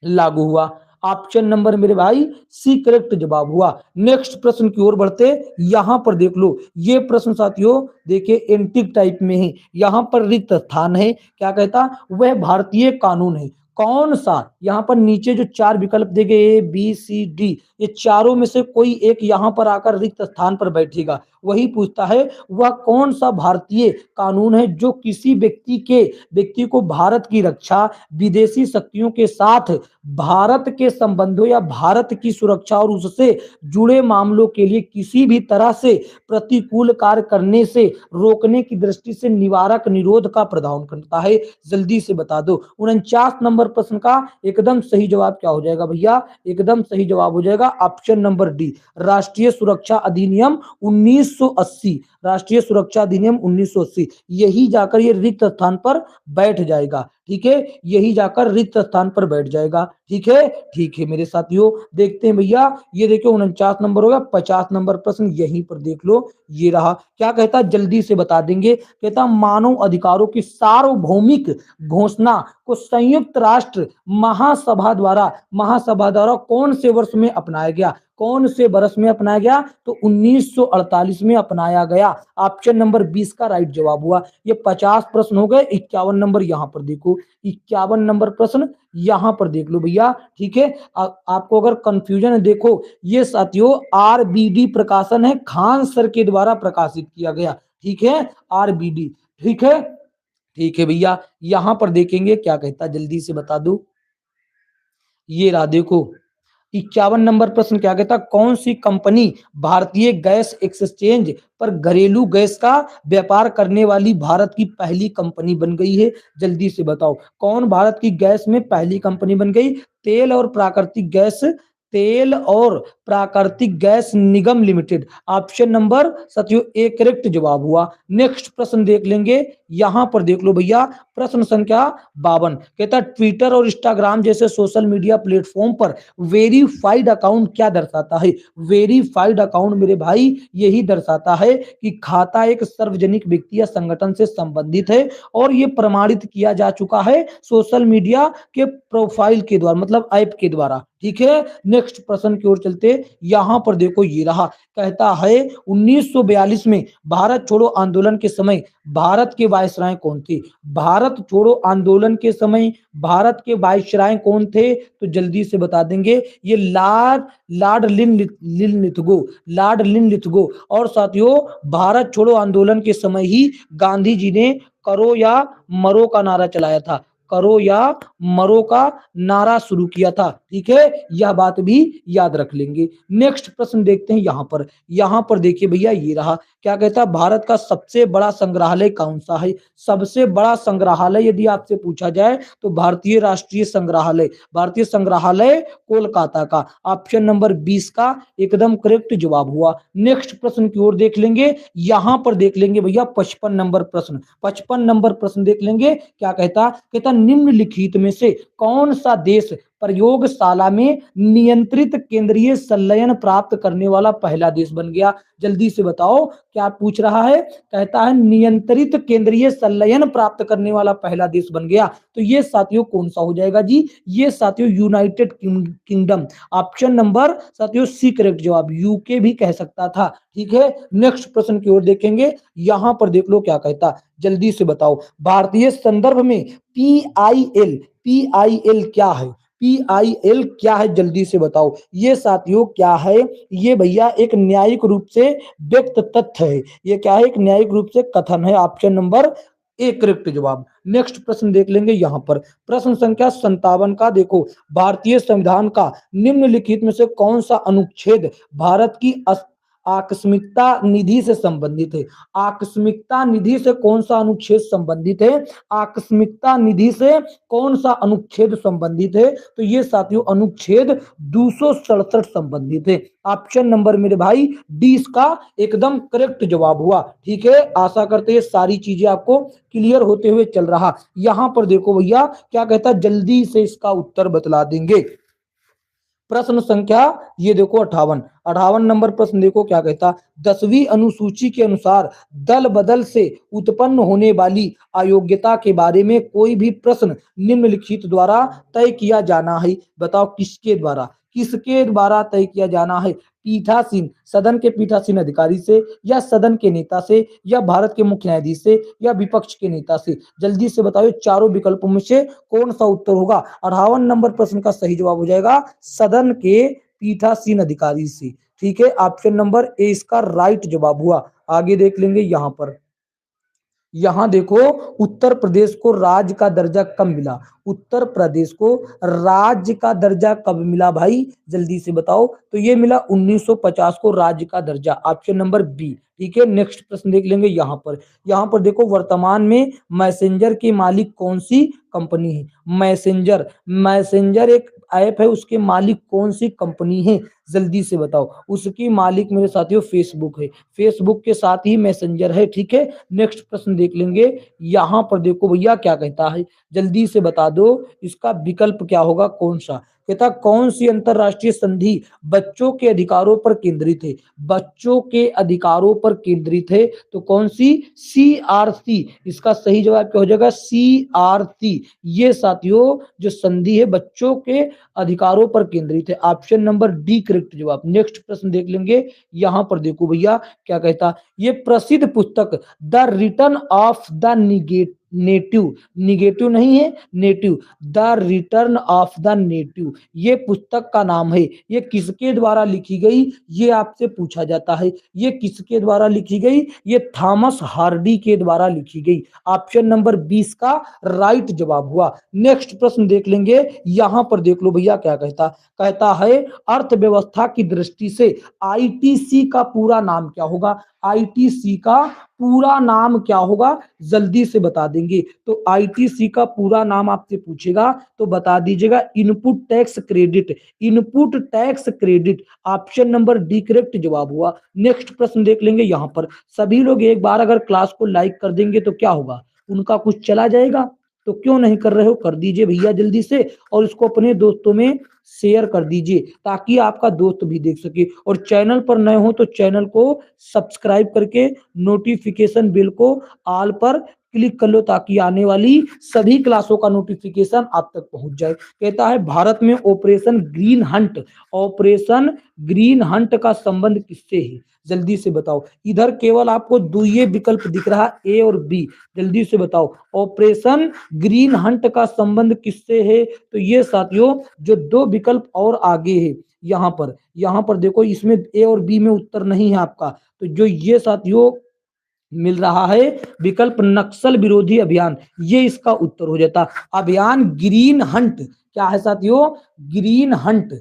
लागू हुआ। ऑप्शन नंबर मेरे भाई सी करेक्ट जवाब हुआ। नेक्स्ट प्रश्न की ओर बढ़ते, यहां पर देख लो, ये प्रश्न साथियों देखिए एंटिक टाइप में है, यहां पर रिक्त स्थान है, क्या कहता? वह भारतीय कानून है कौन सा? यहां पर नीचे जो चार विकल्प दे गए ए बी सी डी, ये चारों में से कोई एक यहां पर आकर रिक्त स्थान पर बैठेगा, वही पूछता है वह कौन सा भारतीय कानून है जो किसी व्यक्ति को भारत की रक्षा, विदेशी शक्तियों के साथ भारत के संबंधों या भारत की सुरक्षा और उससे जुड़े मामलों के लिए किसी भी तरह से प्रतिकूल कार्य करने से रोकने की दृष्टि से निवारक निरोध का प्रावधान करता है? जल्दी से बता दो। 49 नंबर प्रश्न का एकदम सही जवाब क्या हो जाएगा भैया? एकदम सही जवाब हो जाएगा ऑप्शन नंबर डी, राष्ट्रीय सुरक्षा अधिनियम 1980, राष्ट्रीय सुरक्षा अधिनियम 1980। यही जाकर ये रिक्त स्थान पर बैठ जाएगा, ठीक है, यही जाकर रिक्त स्थान पर बैठ जाएगा, ठीक है। ठीक है मेरे साथियों, देखते हैं भैया, ये देखो 49 नंबर हो गया। 50 नंबर प्रश्न यहीं पर देख लो, ये रहा, क्या कहता? जल्दी से बता देंगे, कहता मानव अधिकारों की सार्वभौमिक घोषणा को संयुक्त राष्ट्र महासभा द्वारा कौन से वर्ष में अपनाया गया? कौन से वर्ष में अपनाया गया? तो 1948 में अपनाया गया। ऑप्शन नंबर 20 का राइट जवाब हुआ। ये 50 प्रश्न हो गए। 51 नंबर यहां पर देखो, 51 नंबर प्रश्न यहां पर देख लो भैया, ठीक है। आपको अगर कंफ्यूजन है, देखो ये साथियों आरबीडी प्रकाशन है, खान सर के द्वारा प्रकाशित किया गया, ठीक है, आरबीडी, ठीक है। ठीक है भैया, यहां पर देखेंगे क्या कहता, जल्दी से बता दो, ये रहा देखो 51 नंबर प्रश्न क्या कहता? कौन सी कंपनी भारतीय गैस एक्सचेंज पर घरेलू गैस का व्यापार करने वाली भारत की पहली कंपनी बन गई है? जल्दी से बताओ, कौन भारत की गैस में पहली कंपनी बन गई? तेल और प्राकृतिक गैस निगम लिमिटेड। ऑप्शन नंबर साथियों ए करेक्ट जवाब हुआ। नेक्स्ट प्रश्न देख लेंगे, यहां पर देख लो भैया, प्रश्न संख्या 52 कहता ट्विटर और इंस्टाग्राम जैसे सोशल मीडिया प्लेटफॉर्म पर वेरीफाइड अकाउंट क्या दर्शाता है? वेरीफाइड अकाउंट मेरे भाई यही दर्शाता है कि खाता एक सार्वजनिक व्यक्ति या संगठन से संबंधित है और ये प्रमाणित किया जा चुका है सोशल मीडिया के प्रोफाइल के द्वारा, मतलब ऐप के द्वारा, ठीक है। नेक्स्ट प्रश्न की ओर चलते, यहां पर देखो ये रहा, कहता है 1942 में भारत छोड़ो आंदोलन के समय भारत के वायसराय कौन थे? भारत छोड़ो आंदोलन के समय भारत के वायसराय कौन थे? तो जल्दी से बता देंगे, ये लॉर्ड लिनलिथगो। और साथियों भारत छोड़ो आंदोलन के समय ही गांधी जी ने करो या मरो का नारा चलाया था, करो या मरो का नारा शुरू किया था, ठीक है, यह बात भी याद रख लेंगे। नेक्स्ट प्रश्न देखते हैं, यहां पर देखिए भैया ये रहा, क्या कहता है भारत का सबसे बड़ा संग्रहालय कौन सा है? सबसे बड़ा संग्रहालय यदि आपसे पूछा जाए तो भारतीय संग्रहालय कोलकाता का। ऑप्शन नंबर 20 का एकदम करेक्ट जवाब हुआ। नेक्स्ट प्रश्न की ओर देख लेंगे, यहां पर देख लेंगे भैया 55 नंबर प्रश्न, 55 नंबर प्रश्न देख लेंगे, क्या कहता? निम्नलिखित में से कौन सा देश प्रयोगशाला में नियंत्रित केंद्रीय संलयन प्राप्त करने वाला पहला देश बन गया? जल्दी से बताओ क्या पूछ रहा है, कहता है नियंत्रित केंद्रीय संलयन प्राप्त करने वाला पहला देश बन गया, तो ये साथियों कौन सा हो जाएगा जी? ये साथियों यूनाइटेड किंगडम। ऑप्शन नंबर साथियों सी करेक्ट जवाब, यूके भी कह सकता था, ठीक है। नेक्स्ट प्रश्न की ओर देखेंगे, यहां पर देख लो क्या कहता, जल्दी से बताओ, भारतीय संदर्भ में पीआईएल क्या है? PIL क्या है जल्दी से बताओ। ये साथियों क्या है, ये भैया एक न्यायिक रूप से व्यक्त तथ्य है। ये क्या है, एक न्यायिक रूप से कथन है। ऑप्शन नंबर ए करेक्ट जवाब। नेक्स्ट प्रश्न देख लेंगे यहाँ पर, प्रश्न संख्या 57 का देखो, भारतीय संविधान का निम्नलिखित में से कौन सा अनुच्छेद भारत की आकस्मिकता निधि से संबंधित है। आकस्मिकता निधि से कौन सा अनुच्छेद संबंधित है, आकस्मिकता निधि से कौन सा अनुच्छेद संबंधित है, तो ये साथियों अनुच्छेद 267 संबंधित है। ऑप्शन नंबर मेरे भाई डी इसका एकदम करेक्ट जवाब हुआ। ठीक है, आशा करते हैं सारी चीजें आपको क्लियर होते हुए चल रहा। यहां पर देखो भैया क्या कहता है, जल्दी से इसका उत्तर बतला देंगे। प्रश्न संख्या ये देखो 58 नंबर प्रश्न देखो क्या कहता, 10वीं अनुसूची के अनुसार दल बदल से उत्पन्न होने वाली अयोग्यता के बारे में कोई भी प्रश्न निम्नलिखित द्वारा तय किया जाना है। बताओ किसके द्वारा, किसके द्वारा तय किया जाना है। पीठासीन, सदन के पीठासीन अधिकारी से, या सदन के नेता से, या भारत के मुख्य न्यायाधीश से, या विपक्ष के नेता से। जल्दी से बताओ चारों विकल्पों में से कौन सा उत्तर होगा। 58 नंबर प्रश्न का सही जवाब हो जाएगा सदन के पीठासीन अधिकारी से। ठीक है, ऑप्शन नंबर ए इसका राइट जवाब हुआ। आगे देख लेंगे यहाँ पर, यहां देखो उत्तर प्रदेश को राज्य का दर्जा कब मिला। उत्तर प्रदेश को राज्य का दर्जा कब मिला भाई, जल्दी से बताओ। तो ये मिला 1950 को राज्य का दर्जा। Option number B. ठीक है, नेक्स्ट प्रश्न देख लेंगे यहाँ पर देखो वर्तमान में मैसेंजर की मालिक कौन सी कंपनी है। मैसेंजर एक ऐप है, उसके मालिक कौन सी कंपनी है, जल्दी से बताओ। उसकी मालिक मेरे साथियों फेसबुक है, फेसबुक के साथ ही मैसेंजर है। ठीक है, नेक्स्ट प्रश्न देख लेंगे यहाँ पर देखो भैया क्या कहता है, जल्दी से बता दो इसका विकल्प क्या होगा, कौन सा। कहता कौन सी अंतरराष्ट्रीय संधि बच्चों के अधिकारों पर केंद्रित है, बच्चों के अधिकारों पर केंद्रित है, तो कौन सी, CRC। इसका सही जवाब क्या हो जाएगा, CRC। ये साथियों जो संधि है बच्चों के अधिकारों पर केंद्रित है। ऑप्शन नंबर डी करेक्ट जवाब। नेक्स्ट प्रश्न देख लेंगे यहाँ पर देखो भैया क्या कहता, ये प्रसिद्ध पुस्तक the return of the negative नहीं है, native, the return of the native, ये पुस्तक का नाम है। ये किसके द्वारा लिखी गई, ये आपसे पूछा जाता है। ये किसके द्वारा लिखी गई, ये थॉमस हार्डी के द्वारा लिखी गई। ऑप्शन नंबर 20 का राइट जवाब हुआ। नेक्स्ट प्रश्न देख लेंगे यहां पर देख लो भैया क्या कहता, कहता है अर्थव्यवस्था की दृष्टि से ITC का पूरा नाम क्या होगा। ITC का पूरा नाम क्या होगा, जल्दी से बता देंगे। तो ITC का पूरा नाम आपसे पूछेगा तो बता दीजिएगा input tax credit, input tax credit. Option number D correct जवाब हुआ। नेक्स्ट प्रश्न देख लेंगे यहाँ पर, सभी लोग एक बार अगर क्लास को लाइक कर देंगे तो क्या होगा, उनका कुछ चला जाएगा। तो क्यों नहीं कर रहे हो, कर दीजिए भैया जल्दी से, और इसको अपने दोस्तों में शेयर कर दीजिए ताकि आपका दोस्त भी देख सके। और चैनल पर नए हो तो चैनल को सब्सक्राइब करके नोटिफिकेशन बिल को ऑल पर क्लिक कर लो ताकि आने वाली सभी क्लासों का नोटिफिकेशन आप तक पहुंच जाए। कहता है भारत में ऑपरेशन ग्रीन हंट का संबंध किससे है, जल्दी से बताओ। इधर केवल आपको दो ये विकल्प दिख रहा, ए और बी, जल्दी से बताओ ऑपरेशन ग्रीन हंट का संबंध किससे है। तो ये साथियों जो दो विकल्प और आगे है यहाँ पर देखो, इसमें ए और बी में उत्तर नहीं है आपका। तो जो ये साथियों मिल रहा है विकल्प नक्सल विरोधी अभियान, ये इसका उत्तर हो जाता। अभियान ग्रीन हंट क्या है साथियों, ग्रीन हंट।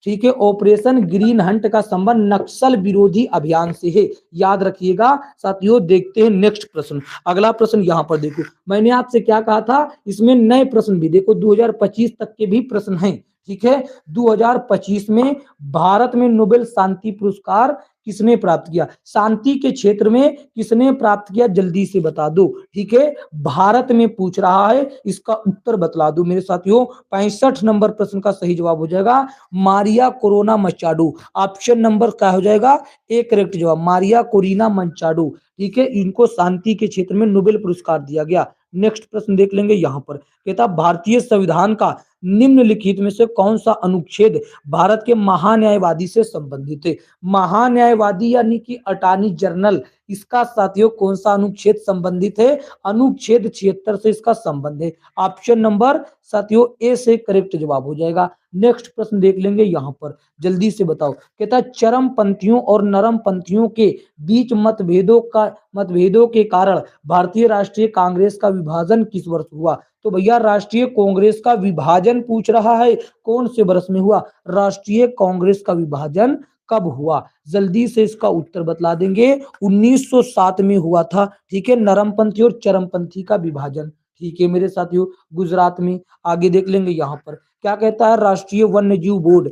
ठीक है, ऑपरेशन ग्रीन हंट का संबंध नक्सल विरोधी अभियान से है, याद रखिएगा साथियों। देखते हैं नेक्स्ट प्रश्न, अगला प्रश्न यहाँ पर देखो, मैंने आपसे क्या कहा था, इसमें नए प्रश्न भी देखो 2025 तक के भी प्रश्न हैं। ठीक है, 2025 में भारत में नोबेल शांति पुरस्कार किसने प्राप्त किया, शांति के क्षेत्र में किसने प्राप्त किया, जल्दी से बता दो। ठीक है, भारत में पूछ रहा है, इसका उत्तर बतला दो मेरे साथियों। 65 नंबर प्रश्न का सही जवाब हो जाएगा मारिया कोरोना मचाडू। ऑप्शन नंबर क्या हो जाएगा, ए करेक्ट जवाब, मारिया कोरिना मचाडू। ठीक है, इनको शांति के क्षेत्र में नोबेल पुरस्कार दिया गया। नेक्स्ट प्रश्न देख लेंगे यहाँ पर, कहता भारतीय संविधान का निम्नलिखित में से कौन सा अनुच्छेद भारत के महान्यायवादी से संबंधित है? महान्यायवादी यानी कि अटॉर्नी जनरल, इसका साथियों कौन सा अनुच्छेद संबंधित है? अनुच्छेद 76 से इसका संबंध है। ऑप्शन नंबर साथियों ए से करेक्ट जवाब हो जाएगा। नेक्स्ट प्रश्न देख लेंगे यहाँ पर, जल्दी से बताओ। कहता है चरमपंथियों और नरमपंथियों के बीच मतभेदों के कारण भारतीय राष्ट्रीय कांग्रेस का विभाजन किस वर्ष हुआ? तो भैया राष्ट्रीय कांग्रेस का विभाजन पूछ रहा है, कौन से वर्ष में हुआ? राष्ट्रीय कांग्रेस का विभाजन कब हुआ? जल्दी से इसका उत्तर बतला देंगे। 1907 में हुआ था। ठीक है, नरमपंथी और चरमपंथी का विभाजन। ठीक है मेरे साथियों, गुजरात में। आगे देख लेंगे यहाँ पर क्या कहता है, राष्ट्रीय वन्य जीव बोर्ड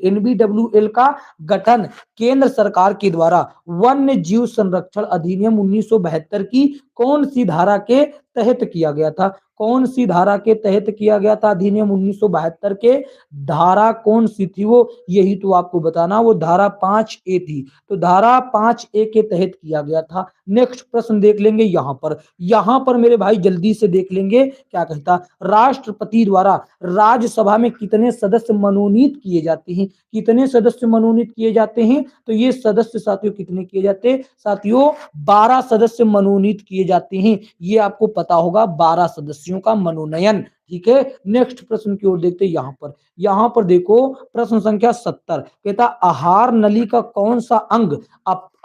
एनबीडब्ल्यूएल का गठन केंद्र सरकार के द्वारा वन्य जीव संरक्षण अधिनियम 1972 की कौन सी धारा के तहत किया गया था? कौन सी धारा के तहत किया गया था अधिनियम 1972 के? धारा कौन सी थी वो, यही तो आपको बताना। वो धारा 5A थी, तो धारा 5A के तहत किया गया था। नेक्स्ट प्रश्न देख लेंगे यहाँ पर मेरे भाई जल्दी से देख लेंगे क्या कहता, राष्ट्रपति द्वारा राज्यसभा में कितने सदस्य मनोनीत किए जाते हैं? कितने सदस्य मनोनीत किए जाते हैं? तो ये सदस्य साथियों कितने किए जाते हैं? साथियों 12 सदस्य मनोनीत किए जाते हैं। ये आपको पता होगा, 12 सदस्यों का मनोनयन। ठीक है, नेक्स्ट प्रश्न की ओर देखते हैं यहाँ पर देखो प्रश्न संख्या 70 कहता आहार नली का कौन सा अंग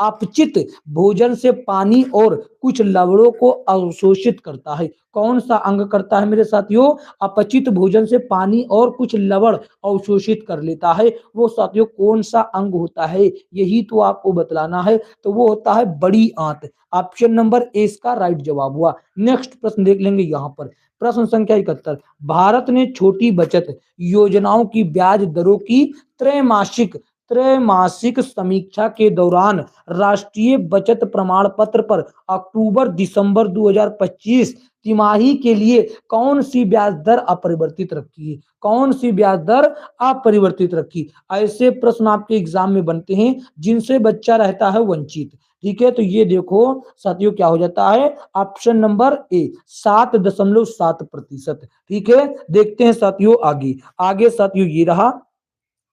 अपचित भोजन से पानी और कुछ लवणों को अवशोषित करता है? कौन सा अंग करता है मेरे साथियों? अपचित भोजन से पानी और कुछ लवण अवशोषित कर लेता है। वो साथियों कौन सा अंग होता है, यही तो आपको बतलाना है। तो वो होता है बड़ी आंत। ऑप्शन नंबर ए इसका राइट जवाब हुआ। नेक्स्ट प्रश्न देख लेंगे यहाँ पर, प्रश्न संख्या 71 भारत ने छोटी बचत योजनाओं की ब्याज दरों की त्रैमासिक समीक्षा के दौरान राष्ट्रीय बचत प्रमाण पत्र पर अक्टूबर दिसंबर 2025 तिमाही के लिए कौन सी ब्याज दर अपरिवर्तित रखी है? कौन सी ब्याज दर अपरिवर्तित रखी? ऐसे प्रश्न आपके एग्जाम में बनते हैं जिनसे बच्चा रहता है वंचित। ठीक है, तो ये देखो साथियों क्या हो जाता है, ऑप्शन नंबर ए 7.7%। ठीक है, देखते हैं साथियों आगे साथियों ये रहा।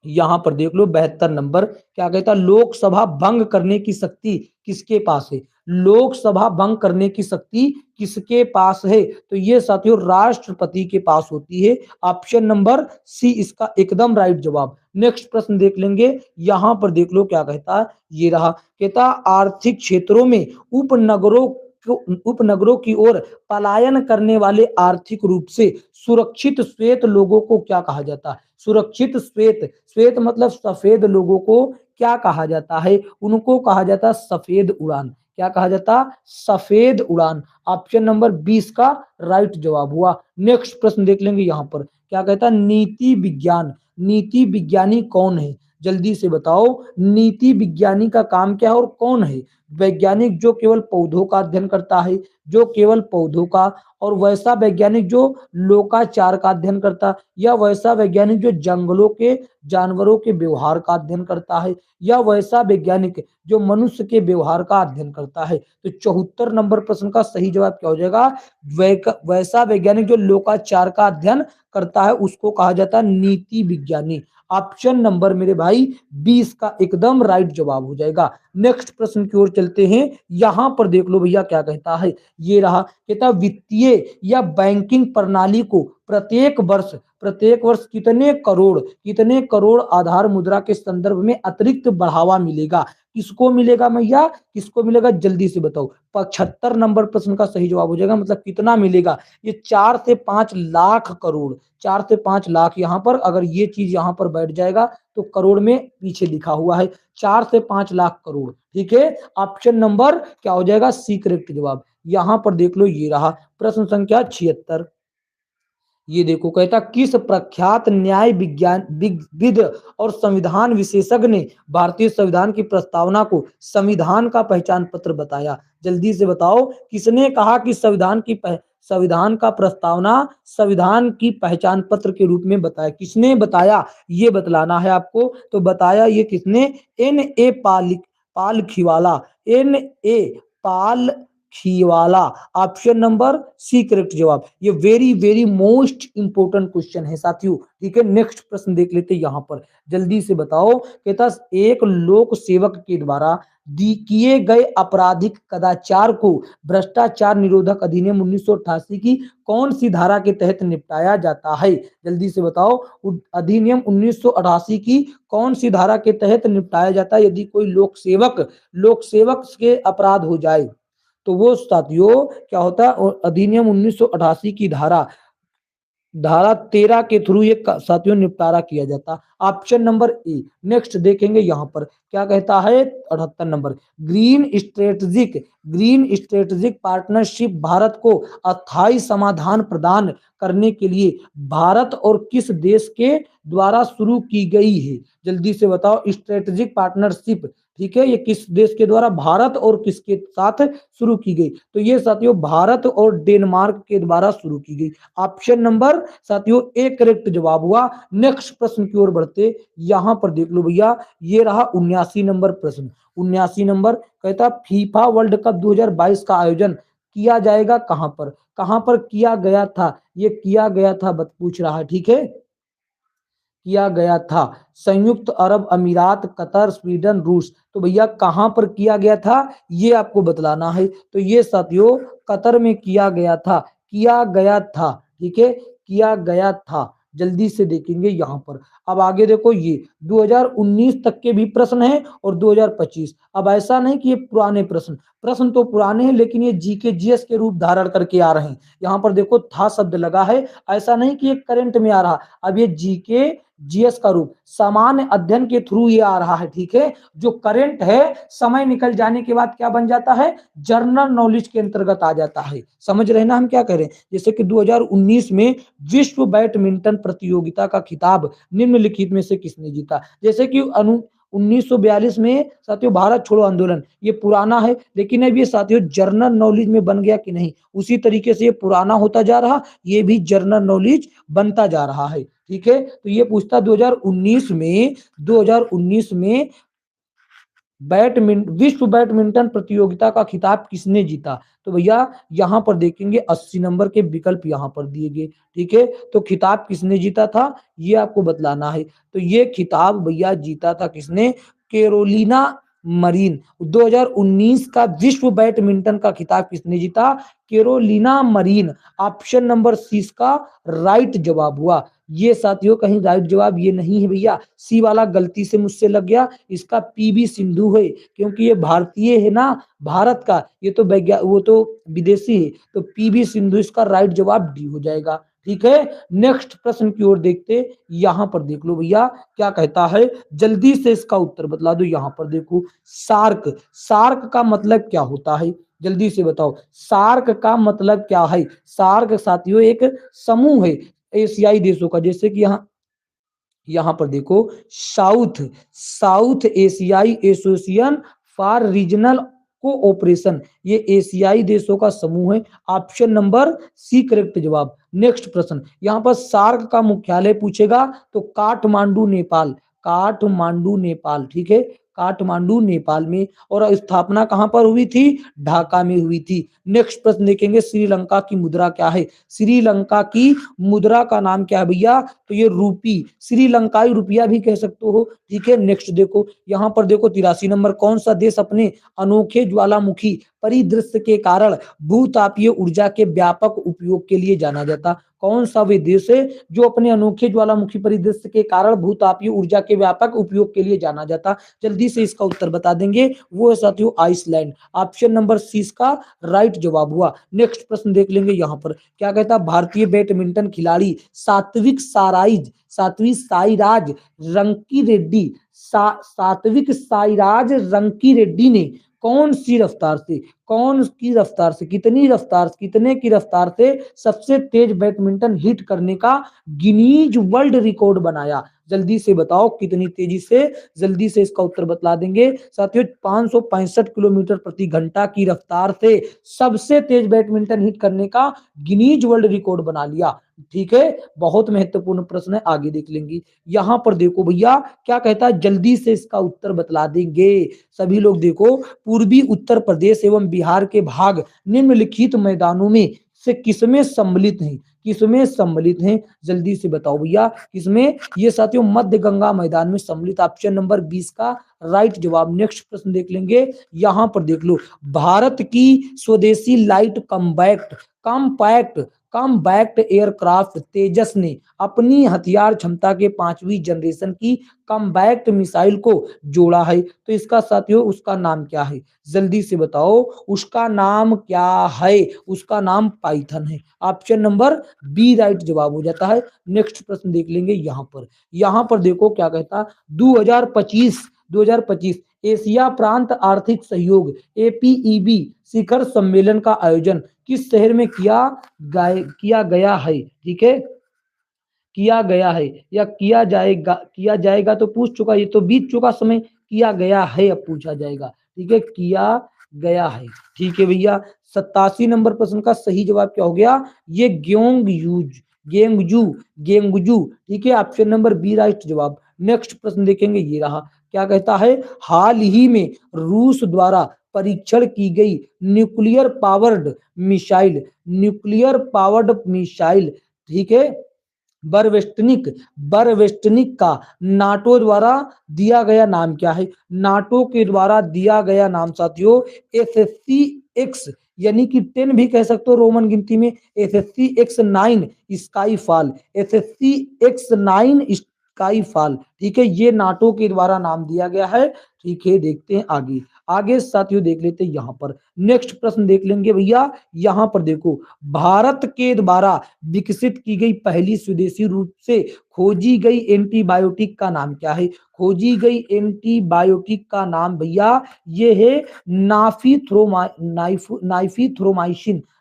यहां पर देख लो 72 नंबर क्या कहता, लोकसभा भंग करने की शक्ति किसके पास है? लोकसभा भंग करने की शक्ति किसके पास है? तो ये साथियों राष्ट्रपति के पास होती है। ऑप्शन नंबर सी इसका एकदम राइट जवाब। नेक्स्ट प्रश्न देख लेंगे, यहां पर देख लो क्या कहता है, ये रहा। कहता आर्थिक क्षेत्रों में उपनगरों की ओर पलायन करने वाले आर्थिक रूप से सुरक्षित श्वेत लोगों को क्या कहा जाता है? सुरक्षित श्वेत मतलब सफेद लोगों को क्या कहा जाता है? उनको कहा जाता है सफेद उड़ान। क्या कहा जाता? सफेद उड़ान। ऑप्शन नंबर 20 का राइट जवाब हुआ। नेक्स्ट प्रश्न देख लेंगे यहाँ पर क्या कहता है, नीति विज्ञानी कौन है? जल्दी से बताओ, नीति विज्ञानी का काम क्या है और कौन है? वैज्ञानिक जो केवल पौधों का अध्ययन करता है, जो केवल पौधों का, और वैसा वैज्ञानिक जो लोकाचार का अध्ययन करता, या वैसा वैज्ञानिक जो जंगलों के जानवरों के व्यवहार का अध्ययन करता है, या वैसा वैज्ञानिक जो मनुष्य के व्यवहार का अध्ययन करता है? तो 74 नंबर प्रश्न का सही जवाब क्या हो जाएगा? वैसा वैज्ञानिक जो लोकाचार का अध्ययन करता है उसको कहा जाता है नीति विज्ञानी। ऑप्शन नंबर मेरे भाई 20 का एकदम राइट जवाब हो जाएगा। नेक्स्ट प्रश्न की ओर चलते हैं, यहां पर देख लो भैया क्या कहता है, ये रहा। कहता वित्तीय या बैंकिंग प्रणाली को प्रत्येक वर्ष कितने करोड़ आधार मुद्रा के संदर्भ में अतिरिक्त बढ़ावा मिलेगा? किसको मिलेगा भैया, किसको मिलेगा? जल्दी से बताओ। 75 नंबर प्रश्न का सही जवाब हो जाएगा, मतलब कितना मिलेगा? ये 4 से 5 लाख करोड़, 4 से 5 लाख। यहाँ पर अगर ये चीज यहाँ पर बैठ जाएगा तो करोड़ में पीछे लिखा हुआ है, 4 से 5 लाख करोड़। ठीक है, ऑप्शन नंबर क्या हो जाएगा? सी करेक्ट जवाब। यहां पर देख लो ये रहा प्रश्न संख्या 76। ये देखो कहता किस प्रख्यात न्याय विद और संविधान विशेषज्ञ ने भारतीय संविधान की प्रस्तावना को संविधान का पहचान पत्र बताया? जल्दी से बताओ, किसने कहा कि संविधान का प्रस्तावना संविधान की पहचान पत्र के रूप में बताया? किसने बताया ये बतलाना है आपको। तो बताया ये किसने? N A Palkhivala, N A Palkhivala. Option number C correct जवाब। ये very very most important question है साथियों। ठीक है, नेक्स्ट प्रश्न देख लेते हैं यहाँ पर, जल्दी से बताओ। कहता एक लोक सेवक के द्वारा किए गए आपराधिक कदाचार को भ्रष्टाचार निरोधक अधिनियम 1988 की कौन सी धारा के तहत निपटाया जाता है? जल्दी से बताओ, अधिनियम 1988 की कौन सी धारा के तहत निपटाया जाता है यदि कोई लोक सेवक के अपराध हो जाए? तो वो साथियों क्या होता है, अधिनियम 1988 की धारा 13 के थ्रू ये साथियों निपटारा किया जाता। ऑप्शन नंबर ए। नेक्स्ट देखेंगे यहाँ पर क्या कहता है, 78 number, green strategic partnership Bharat को अस्थायी समाधान प्रदान करने के लिए भारत और किस देश के द्वारा शुरू की गई है? जल्दी से बताओ, स्ट्रेटेजिक पार्टनरशिप, ठीक है, ये किस देश के द्वारा, भारत और किसके साथ शुरू की गई? तो ये साथियों भारत और डेनमार्क के द्वारा शुरू की गई। ऑप्शन नंबर साथियों ए करेक्ट जवाब हुआ। नेक्स्ट प्रश्न की ओर बढ़ते, यहां पर देख लो भैया, ये रहा 79 नंबर प्रश्न। 79 नंबर कहता फीफा वर्ल्ड कप 2022 का आयोजन किया जाएगा कहां पर किया गया था? ये किया गया था पूछ रहा है, ठीक है, किया गया था संयुक्त अरब अमीरात, कतर, स्वीडन, रूस। तो भैया कहां पर किया गया था ये आपको बतलाना है। तो ये साथियों कतर में किया गया था, ठीक है, किया गया था। जल्दी से देखेंगे यहाँ पर। अब आगे देखो, ये 2019 तक के भी प्रश्न है और 2025। अब ऐसा नहीं कि ये प्रश्न तो पुराने हैं, लेकिन ये जीके जीएस के रूप धारण करके आ रहे हैं। यहाँ पर देखो था शब्द लगा है, ऐसा नहीं कि ये करंट में आ रहा, अब ये जीके जीएस का रूप सामान्य अध्ययन के थ्रू ये आ रहा है। ठीक है, जो करंट है समय निकल जाने के बाद क्या बन जाता है, जनरल नॉलेज के अंतर्गत आ जाता है। समझ रहे ना हम क्या कह रहे हैं? जैसे कि 2019 में विश्व बैडमिंटन प्रतियोगिता का खिताब निम्नलिखित में से किसने जीता? जैसे कि 1942 में साथियों भारत छोड़ो आंदोलन, ये पुराना है, लेकिन अब ये साथियों जर्नल नॉलेज में बन गया कि नहीं? उसी तरीके से ये पुराना होता जा रहा, ये भी जर्नल नॉलेज बनता जा रहा है। ठीक है, तो ये पूछता 2019 में विश्व बैडमिंटन प्रतियोगिता का खिताब किसने जीता? तो भैया यहां पर देखेंगे 80 नंबर के विकल्प यहां पर दिए गए। ठीक है, तो खिताब किसने जीता था ये आपको बतलाना है। तो ये खिताब भैया जीता था किसने? Carolina marine. 2019 का विश्व बैडमिंटन का खिताब किसने जीता? Carolina Marin. Option number C इसका राइट जवाब हुआ। ये साथियों कहीं राइट जवाब ये नहीं है भैया, सी वाला गलती से मुझसे लग गया, इसका पीवी सिंधु है, क्योंकि ये भारतीय है ना, भारत का, ये तो वो तो विदेशी है, तो पीवी सिंधु इसका राइट जवाब डी हो जाएगा। ठीक है, नेक्स्ट प्रश्न की ओर देखते, यहां पर देख लो भैया क्या कहता है, जल्दी से इसका उत्तर बतला दो। यहां पर देखो, सार्क का मतलब क्या होता है? जल्दी से बताओ, सार्क का मतलब क्या है? सार्क साथियों एक समूह है एशियाई देशों का, जैसे कि यहां पर देखो, साउथ एशियाई एसोसिएशन फॉर रीजनल कोऑपरेशन, ये एशियाई देशों का समूह है। ऑप्शन नंबर सी करेक्ट जवाब। नेक्स्ट प्रश्न, यहां पर सार्क का मुख्यालय पूछेगा तो काठमांडू नेपाल, ठीक है, काठमांडू नेपाल में। और स्थापना कहां पर हुई थी? ढाका में हुई थी। नेक्स्ट प्रश्न देखेंगे, श्रीलंका की मुद्रा क्या है? श्रीलंका की मुद्रा का नाम क्या है भैया? तो ये रूपी, श्रीलंकाई रुपया भी कह सकते हो। ठीक है, नेक्स्ट देखो, यहां पर देखो 83 नंबर, कौन सा देश अपने अनोखे ज्वालामुखी परिदृश्य के कारण भूतापीय ऊर्जा के व्यापक उपयोग के लिए जाना जाता? कौन सा वे देश है जो अपने अनोखे ज्वालामुखी परिदृश्य के कारण भूतापीय ऊर्जा के व्यापक उपयोग के लिए जाना जाता? जल्दी से इसका उत्तर बता देंगे, वो है साथियों आइसलैंड। ऑप्शन नंबर सी इसका राइट जवाब हुआ। नेक्स्ट प्रश्न देख लेंगे, यहां पर क्या कहता, भारतीय बैडमिंटन खिलाड़ी सात्विक साईराज रंकी रेड्डी ने कितने की रफ्तार से सबसे तेज बैडमिंटन हिट करने का गिनीज वर्ल्ड रिकॉर्ड बनाया? जल्दी से बताओ कितनी तेजी से, जल्दी से इसका उत्तर बतला देंगे साथियों। 565 किलोमीटर प्रति घंटा की रफ्तार से सबसे तेज बैडमिंटन हिट करने का गिनीज वर्ल्ड रिकॉर्ड बना लिया। ठीक है, बहुत महत्वपूर्ण प्रश्न है, आगे देख लेंगे। यहां पर देखो भैया क्या कहता है, जल्दी से इसका उत्तर बतला देंगे सभी लोग। देखो, पूर्वी उत्तर प्रदेश एवं बिहार के भाग निम्नलिखित मैदानों में से किसमें सम्मिलित हैं? किसमें सम्मिलित हैं? जल्दी से बताओ भैया, किसमें? ये साथियों मध्य गंगा मैदान में सम्मिलित। ऑप्शन नंबर 20 का राइट जवाब। नेक्स्ट प्रश्न देख लेंगे। यहां पर देख लो, भारत की स्वदेशी लाइट कम्पैक्ट कॉम्बैक्ट एयरक्राफ्ट तेजस ने अपनी हथियार क्षमता के 5वीं जनरेशन की कॉम्बैक्ट मिसाइल को जोड़ा है, तो इसका साथियों उसका नाम क्या है? जल्दी से बताओ, उसका नाम क्या है? उसका नाम पाइथन है। ऑप्शन नंबर बी राइट जवाब हो जाता है। नेक्स्ट प्रश्न देख लेंगे। यहां पर देखो क्या कहता, 2025 एशिया प्रांत आर्थिक सहयोग एपीईबी शिखर सम्मेलन का आयोजन किस शहर में किया गया है? ठीक है, किया गया है या किया जाएगा तो पूछ चुका, ये तो बीत चुका समय। किया गया है अब पूछा जाएगा। ठीक है, किया गया है। ठीक है भैया, 87 नंबर प्रश्न का सही जवाब क्या हो गया? ये गेंगजू। ठीक है, ऑप्शन नंबर बी राइट जवाब। नेक्स्ट प्रश्न देखेंगे, ये रहा। क्या कहता है, हाल ही में रूस द्वारा परीक्षण की गई न्यूक्लियर पावर्ड मिसाइल, ठीक है, बरवेस्टनिक का नाटो द्वारा दिया गया नाम क्या है? नाटो के द्वारा दिया गया नाम साथियों SSC-X, यानी कि 10 भी कह सकते हो रोमन गिनती में। SSC-X9 sky fall, sky fall. ठीक है, ये नाटो के द्वारा नाम दिया गया है। ठीक है, देखते हैं आगे। आगे साथियों देख लेते हैं। यहाँ पर नेक्स्ट प्रश्न देख लेंगे भैया। यहाँ पर देखो, भारत के द्वारा विकसित की गई पहली स्वदेशी रूप से खोजी गई एंटीबायोटिक का नाम क्या है? खोजी गई एंटीबायोटिक का नाम भैया ये है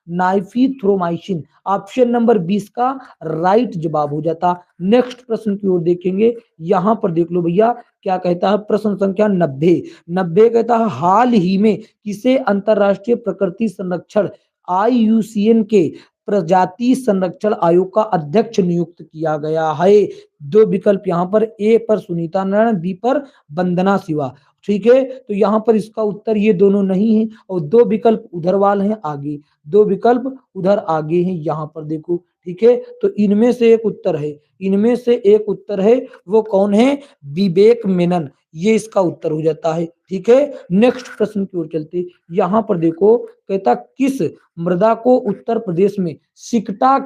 नाइफीथ्रोमाइसिन। ऑप्शन नंबर 20 का राइट जवाब हो जाता। नेक्स्ट प्रश्न की ओर देखेंगे। यहां पर देख लो भैया क्या कहता है, प्रश्न संख्या 90 कहता है, हाल ही में किसे अंतरराष्ट्रीय प्रकृति संरक्षण IUCN के प्रजाति संरक्षण आयोग का अध्यक्ष नियुक्त किया गया है? दो विकल्प यहाँ पर, ए पर सुनीता नारायण, बी पर वंदना शिवा। ठीक है, तो यहाँ पर इसका उत्तर ये दोनों नहीं है, और दो विकल्प उधर वाले हैं आगे, दो विकल्प उधर आगे हैं। यहाँ पर देखो, ठीक है, तो इनमें से एक उत्तर है, वो कौन है? विवेक मेनन, ये इसका उत्तर हो जाता है। ठीक है, नेक्स्ट प्रश्न की ओर चलते। यहाँ पर देखो, कहता किस मृदा को उत्तर प्रदेश में सिकटा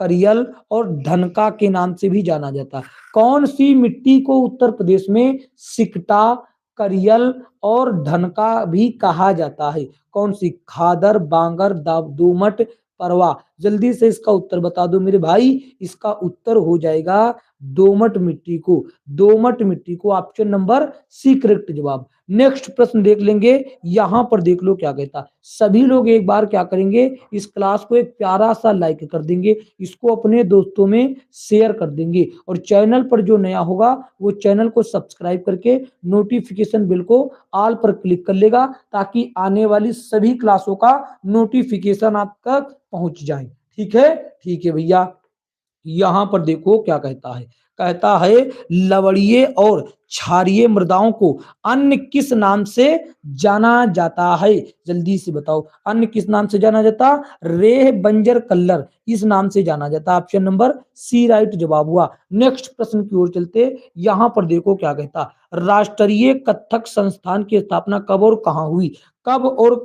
करियल और धनका के नाम से भी जाना जाता है? कौन सी मिट्टी को उत्तर प्रदेश में सिकटा, करियल और धनका भी कहा जाता है? कौन सी? खादर, बांगर, दोमट, परवा। जल्दी से इसका उत्तर बता दो मेरे भाई। इसका उत्तर हो जाएगा दोमट मिट्टी को ऑप्शन नंबर सी करेक्ट जवाब। नेक्स्ट प्रश्न देख लेंगे। यहां पर देख लो क्या कहता, सभी लोग एक बार क्या करेंगे, इस क्लास को एक प्यारा सा लाइक कर देंगे, इसको अपने दोस्तों में शेयर कर देंगे, और चैनल पर जो नया होगा वो चैनल को सब्सक्राइब करके नोटिफिकेशन बिल को ऑल पर क्लिक कर लेगा, ताकि आने वाली सभी क्लासों का नोटिफिकेशन आप तक पहुंच जाए। ठीक है भैया। यहां पर देखो क्या कहता है लवणीय और क्षारीय मृदाओं को अन्य किस नाम से जाना जाता है? जल्दी से बताओ, अन्य किस नाम से जाना जाता? रेह, बंजर, कल्लर, इस नाम से जाना जाता। ऑप्शन नंबर सी राइट जवाब हुआ। नेक्स्ट प्रश्न की ओर चलते। यहां पर देखो क्या कहता, राष्ट्रीय कथक संस्थान की स्थापना कब और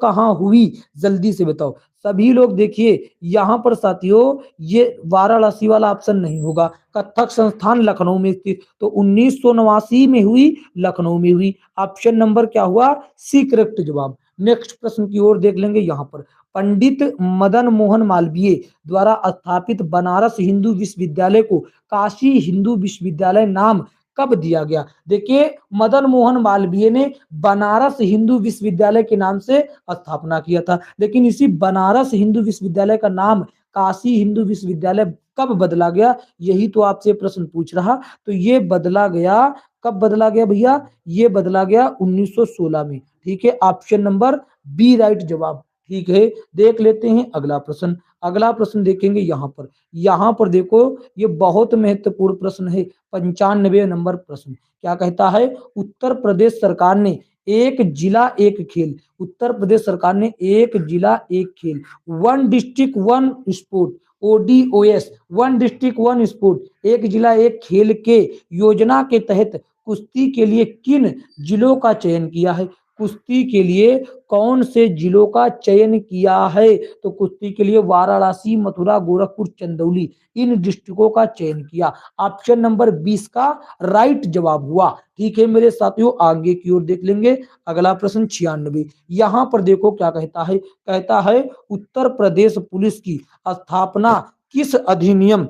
कहां हुई? जल्दी से बताओ सभी लोग। देखिए यहां पर साथियों, ये वाराणसी वाला ऑप्शन नहीं होगा। कथक संस्थान लखनऊ में स्थित, तो 1989 में हुई, लखनऊ में हुई। ऑप्शन नंबर क्या हुआ? सी करेक्ट जवाब। नेक्स्ट प्रश्न की ओर देख लेंगे। यहाँ पर पंडित मदन मोहन मालवीय द्वारा स्थापित बनारस हिंदू विश्वविद्यालय को काशी हिंदू विश्वविद्यालय नाम कब दिया गया? देखिए, मदन मोहन मालवीय ने बनारस हिंदू विश्वविद्यालय के नाम से स्थापना किया था, लेकिन इसी बनारस हिंदू विश्वविद्यालय का नाम काशी हिंदू विश्वविद्यालय कब बदला गया? यही तो आपसे प्रश्न पूछ रहा। तो ये बदला गया, कब बदला गया भैया? ये बदला गया 1916 में। ठीक है, ऑप्शन नंबर बी राइट जवाब। ठीक है, देख लेते हैं अगला प्रश्न। अगला प्रश्न देखेंगे यहाँ पर देखो, ये बहुत महत्वपूर्ण प्रश्न है। 95 नंबर प्रश्न क्या कहता है? उत्तर प्रदेश सरकार ने एक जिला एक खेल, उत्तर प्रदेश सरकार ने एक जिला एक खेल, one district one sport, ODOS, one district one sport, एक जिला एक खेल के योजना के तहत कुश्ती के लिए किन जिलों का चयन किया है? कुश्ती के लिए कौन से जिलों का चयन किया है? तो कुश्ती के लिए वाराणसी, मथुरा, गोरखपुर, चंदौली, इन डिस्ट्रिक्टों का चयन किया। ऑप्शन नंबर 20 का राइट जवाब हुआ। ठीक है मेरे साथियों, आगे की ओर देख लेंगे। अगला प्रश्न 96, यहां पर देखो क्या कहता है? कहता है उत्तर प्रदेश पुलिस की स्थापना किस अधिनियम,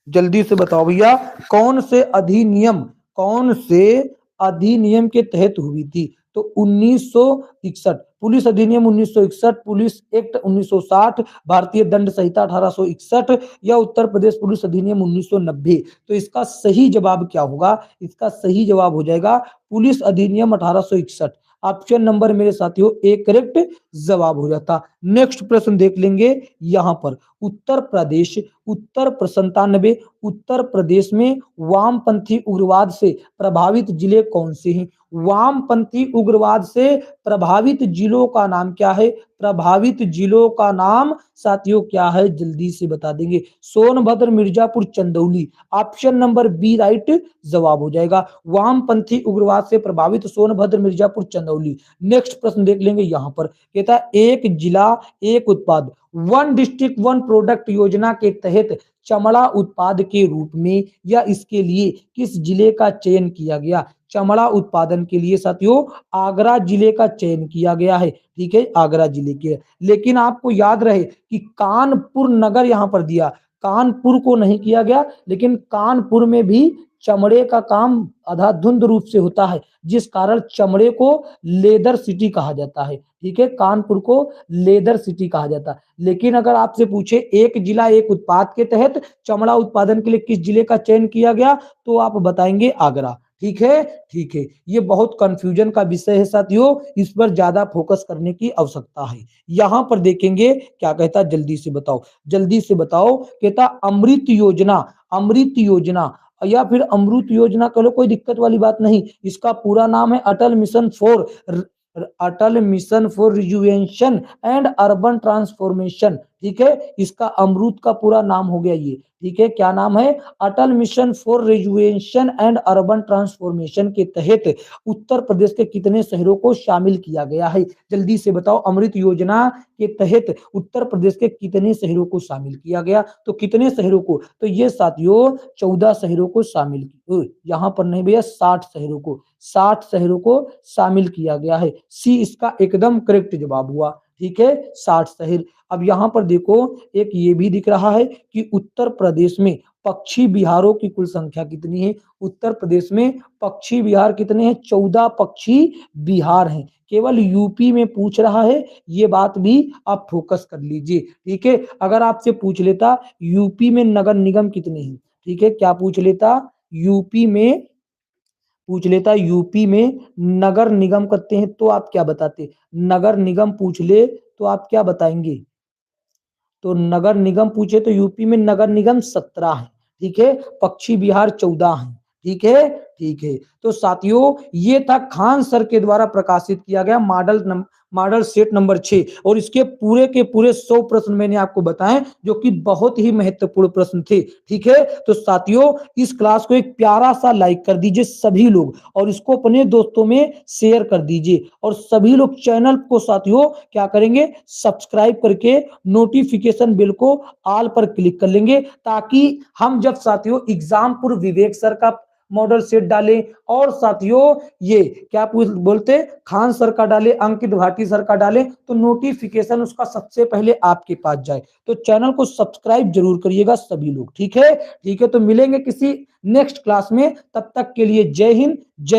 जल्दी से बताओ भैया, कौन से अधिनियम के तहत हुई थी? तो 1961 पुलिस अधिनियम 1961, पुलिस एक्ट 1960, भारतीय दंड संहिता 1861 या उत्तर प्रदेश पुलिस अधिनियम 1990। तो इसका सही जवाब क्या होगा? इसका सही जवाब हो जाएगा पुलिस अधिनियम 1861। ऑप्शन नंबर मेरे साथियों एक करेक्ट जवाब हो जाता। नेक्स्ट प्रश्न देख लेंगे यहाँ पर। उत्तर प्रदेश, उत्तर 97, उत्तर प्रदेश में वामपंथी उग्रवाद से प्रभावित जिले कौन से हैं? वामपंथी उग्रवाद से प्रभावित जिलों का नाम क्या है? प्रभावित जिलों का नाम साथियों क्या है? जल्दी से बता देंगे। Sonbhadra, Mirzapur, Chandauli. Option number B right जवाब हो जाएगा। वामपंथी उग्रवाद से प्रभावित सोनभद्र, मिर्जापुर, चंदौली। नेक्स्ट प्रश्न देख लेंगे यहाँ पर। कहता है एक जिला एक उत्पाद, वन डिस्ट्रिक्ट वन प्रोडक्ट योजना के तहत चमड़ा उत्पाद के रूप में या इसके लिए किस जिले का चयन किया गया? चमड़ा उत्पादन के लिए साथियों आगरा जिले का चयन किया गया है। ठीक है, आगरा जिले के। लेकिन आपको याद रहे कि कानपुर नगर यहां पर दिया, कानपुर को नहीं किया गया, लेकिन कानपुर में भी चमड़े का काम अंधाधुंध रूप से होता है, जिस कारण चमड़े को लेदर सिटी कहा जाता है। ठीक है, कानपुर को लेदर सिटी कहा जाता है। लेकिन अगर आपसे पूछे एक जिला एक उत्पाद के तहत चमड़ा उत्पादन के लिए किस जिले का चयन किया गया, तो आप बताएंगे आगरा। ठीक है, ठीक है, ये बहुत कंफ्यूजन का विषय है साथियों, इस पर ज्यादा फोकस करने की आवश्यकता है। यहां पर देखेंगे क्या कहता, जल्दी से बताओ, जल्दी से बताओ। कहता अमृत योजना, अमृत योजना या फिर अमृत योजना कह लो, कोई दिक्कत वाली बात नहीं। इसका पूरा नाम है Atal mission for rejuvenation and urban transformation. ठीक है, इसका अमृत का पूरा नाम हो गया ये। ठीक है, क्या नाम है? Atal mission for rejuvenation and urban transformation के तहत उत्तर प्रदेश के कितने शहरों को शामिल किया गया है? जल्दी से बताओ, अमृत योजना के तहत उत्तर प्रदेश के कितने शहरों को शामिल किया गया? तो कितने शहरों को? तो ये साथियों 14 शहरों को शामिल किया, यहां पर नहीं भैया, 60 शहरों को, 60 शहरों को शामिल किया गया है। सी इसका एकदम करेक्ट जवाब हुआ। ठीक है, 60 शहर। अब यहां पर देखो एक ये भी दिख रहा है कि उत्तर प्रदेश में पक्षी विहारों की कुल संख्या कितनी है? उत्तर प्रदेश में पक्षी विहार कितने हैं? 14 पक्षी विहार हैं। केवल यूपी में पूछ रहा है, ये बात भी आप फोकस कर लीजिए। ठीक है, अगर आपसे पूछ लेता यूपी में नगर निगम कितने हैं? ठीक है, क्या पूछ लेता? यूपी में पूछ लेता यूपी में नगर निगम करते हैं, तो आप क्या बताते? नगर निगम पूछ ले तो आप क्या बताएंगे? तो नगर निगम पूछे तो यूपी में नगर निगम 17 है। ठीक है, पक्षी विहार 14 है। ठीक है, ठीक है। तो साथियों ये था खान सर के द्वारा प्रकाशित किया गया मॉडल सेट नंबर 6, और इसके पूरे के पूरे 100 प्रश्न मैंने आपको बताए, जो कि बहुत ही महत्वपूर्ण प्रश्न थे। ठीक है, तो साथियों इस क्लास को एक प्यारा सा लाइक कर दीजिए सभी लोग, और इसको अपने दोस्तों में शेयर कर दीजिए, और सभी लोग चैनल को साथियों क्या करेंगे? सब्सक्राइब करके नोटिफिकेशन बेल को ऑल पर क्लिक कर लेंगे, ताकि हम जब साथियों एग्जामपुर विवेक सर का मॉडल सेट डाले, और साथियों ये क्या बोलते खान सर का डाले, अंकित भाटी सर का डाले, तो नोटिफिकेशन उसका सबसे पहले आपके पास जाए। तो चैनल को सब्सक्राइब जरूर करिएगा सभी लोग। ठीक है, ठीक है, तो मिलेंगे किसी नेक्स्ट क्लास में, तब तक के लिए जय हिंद, जय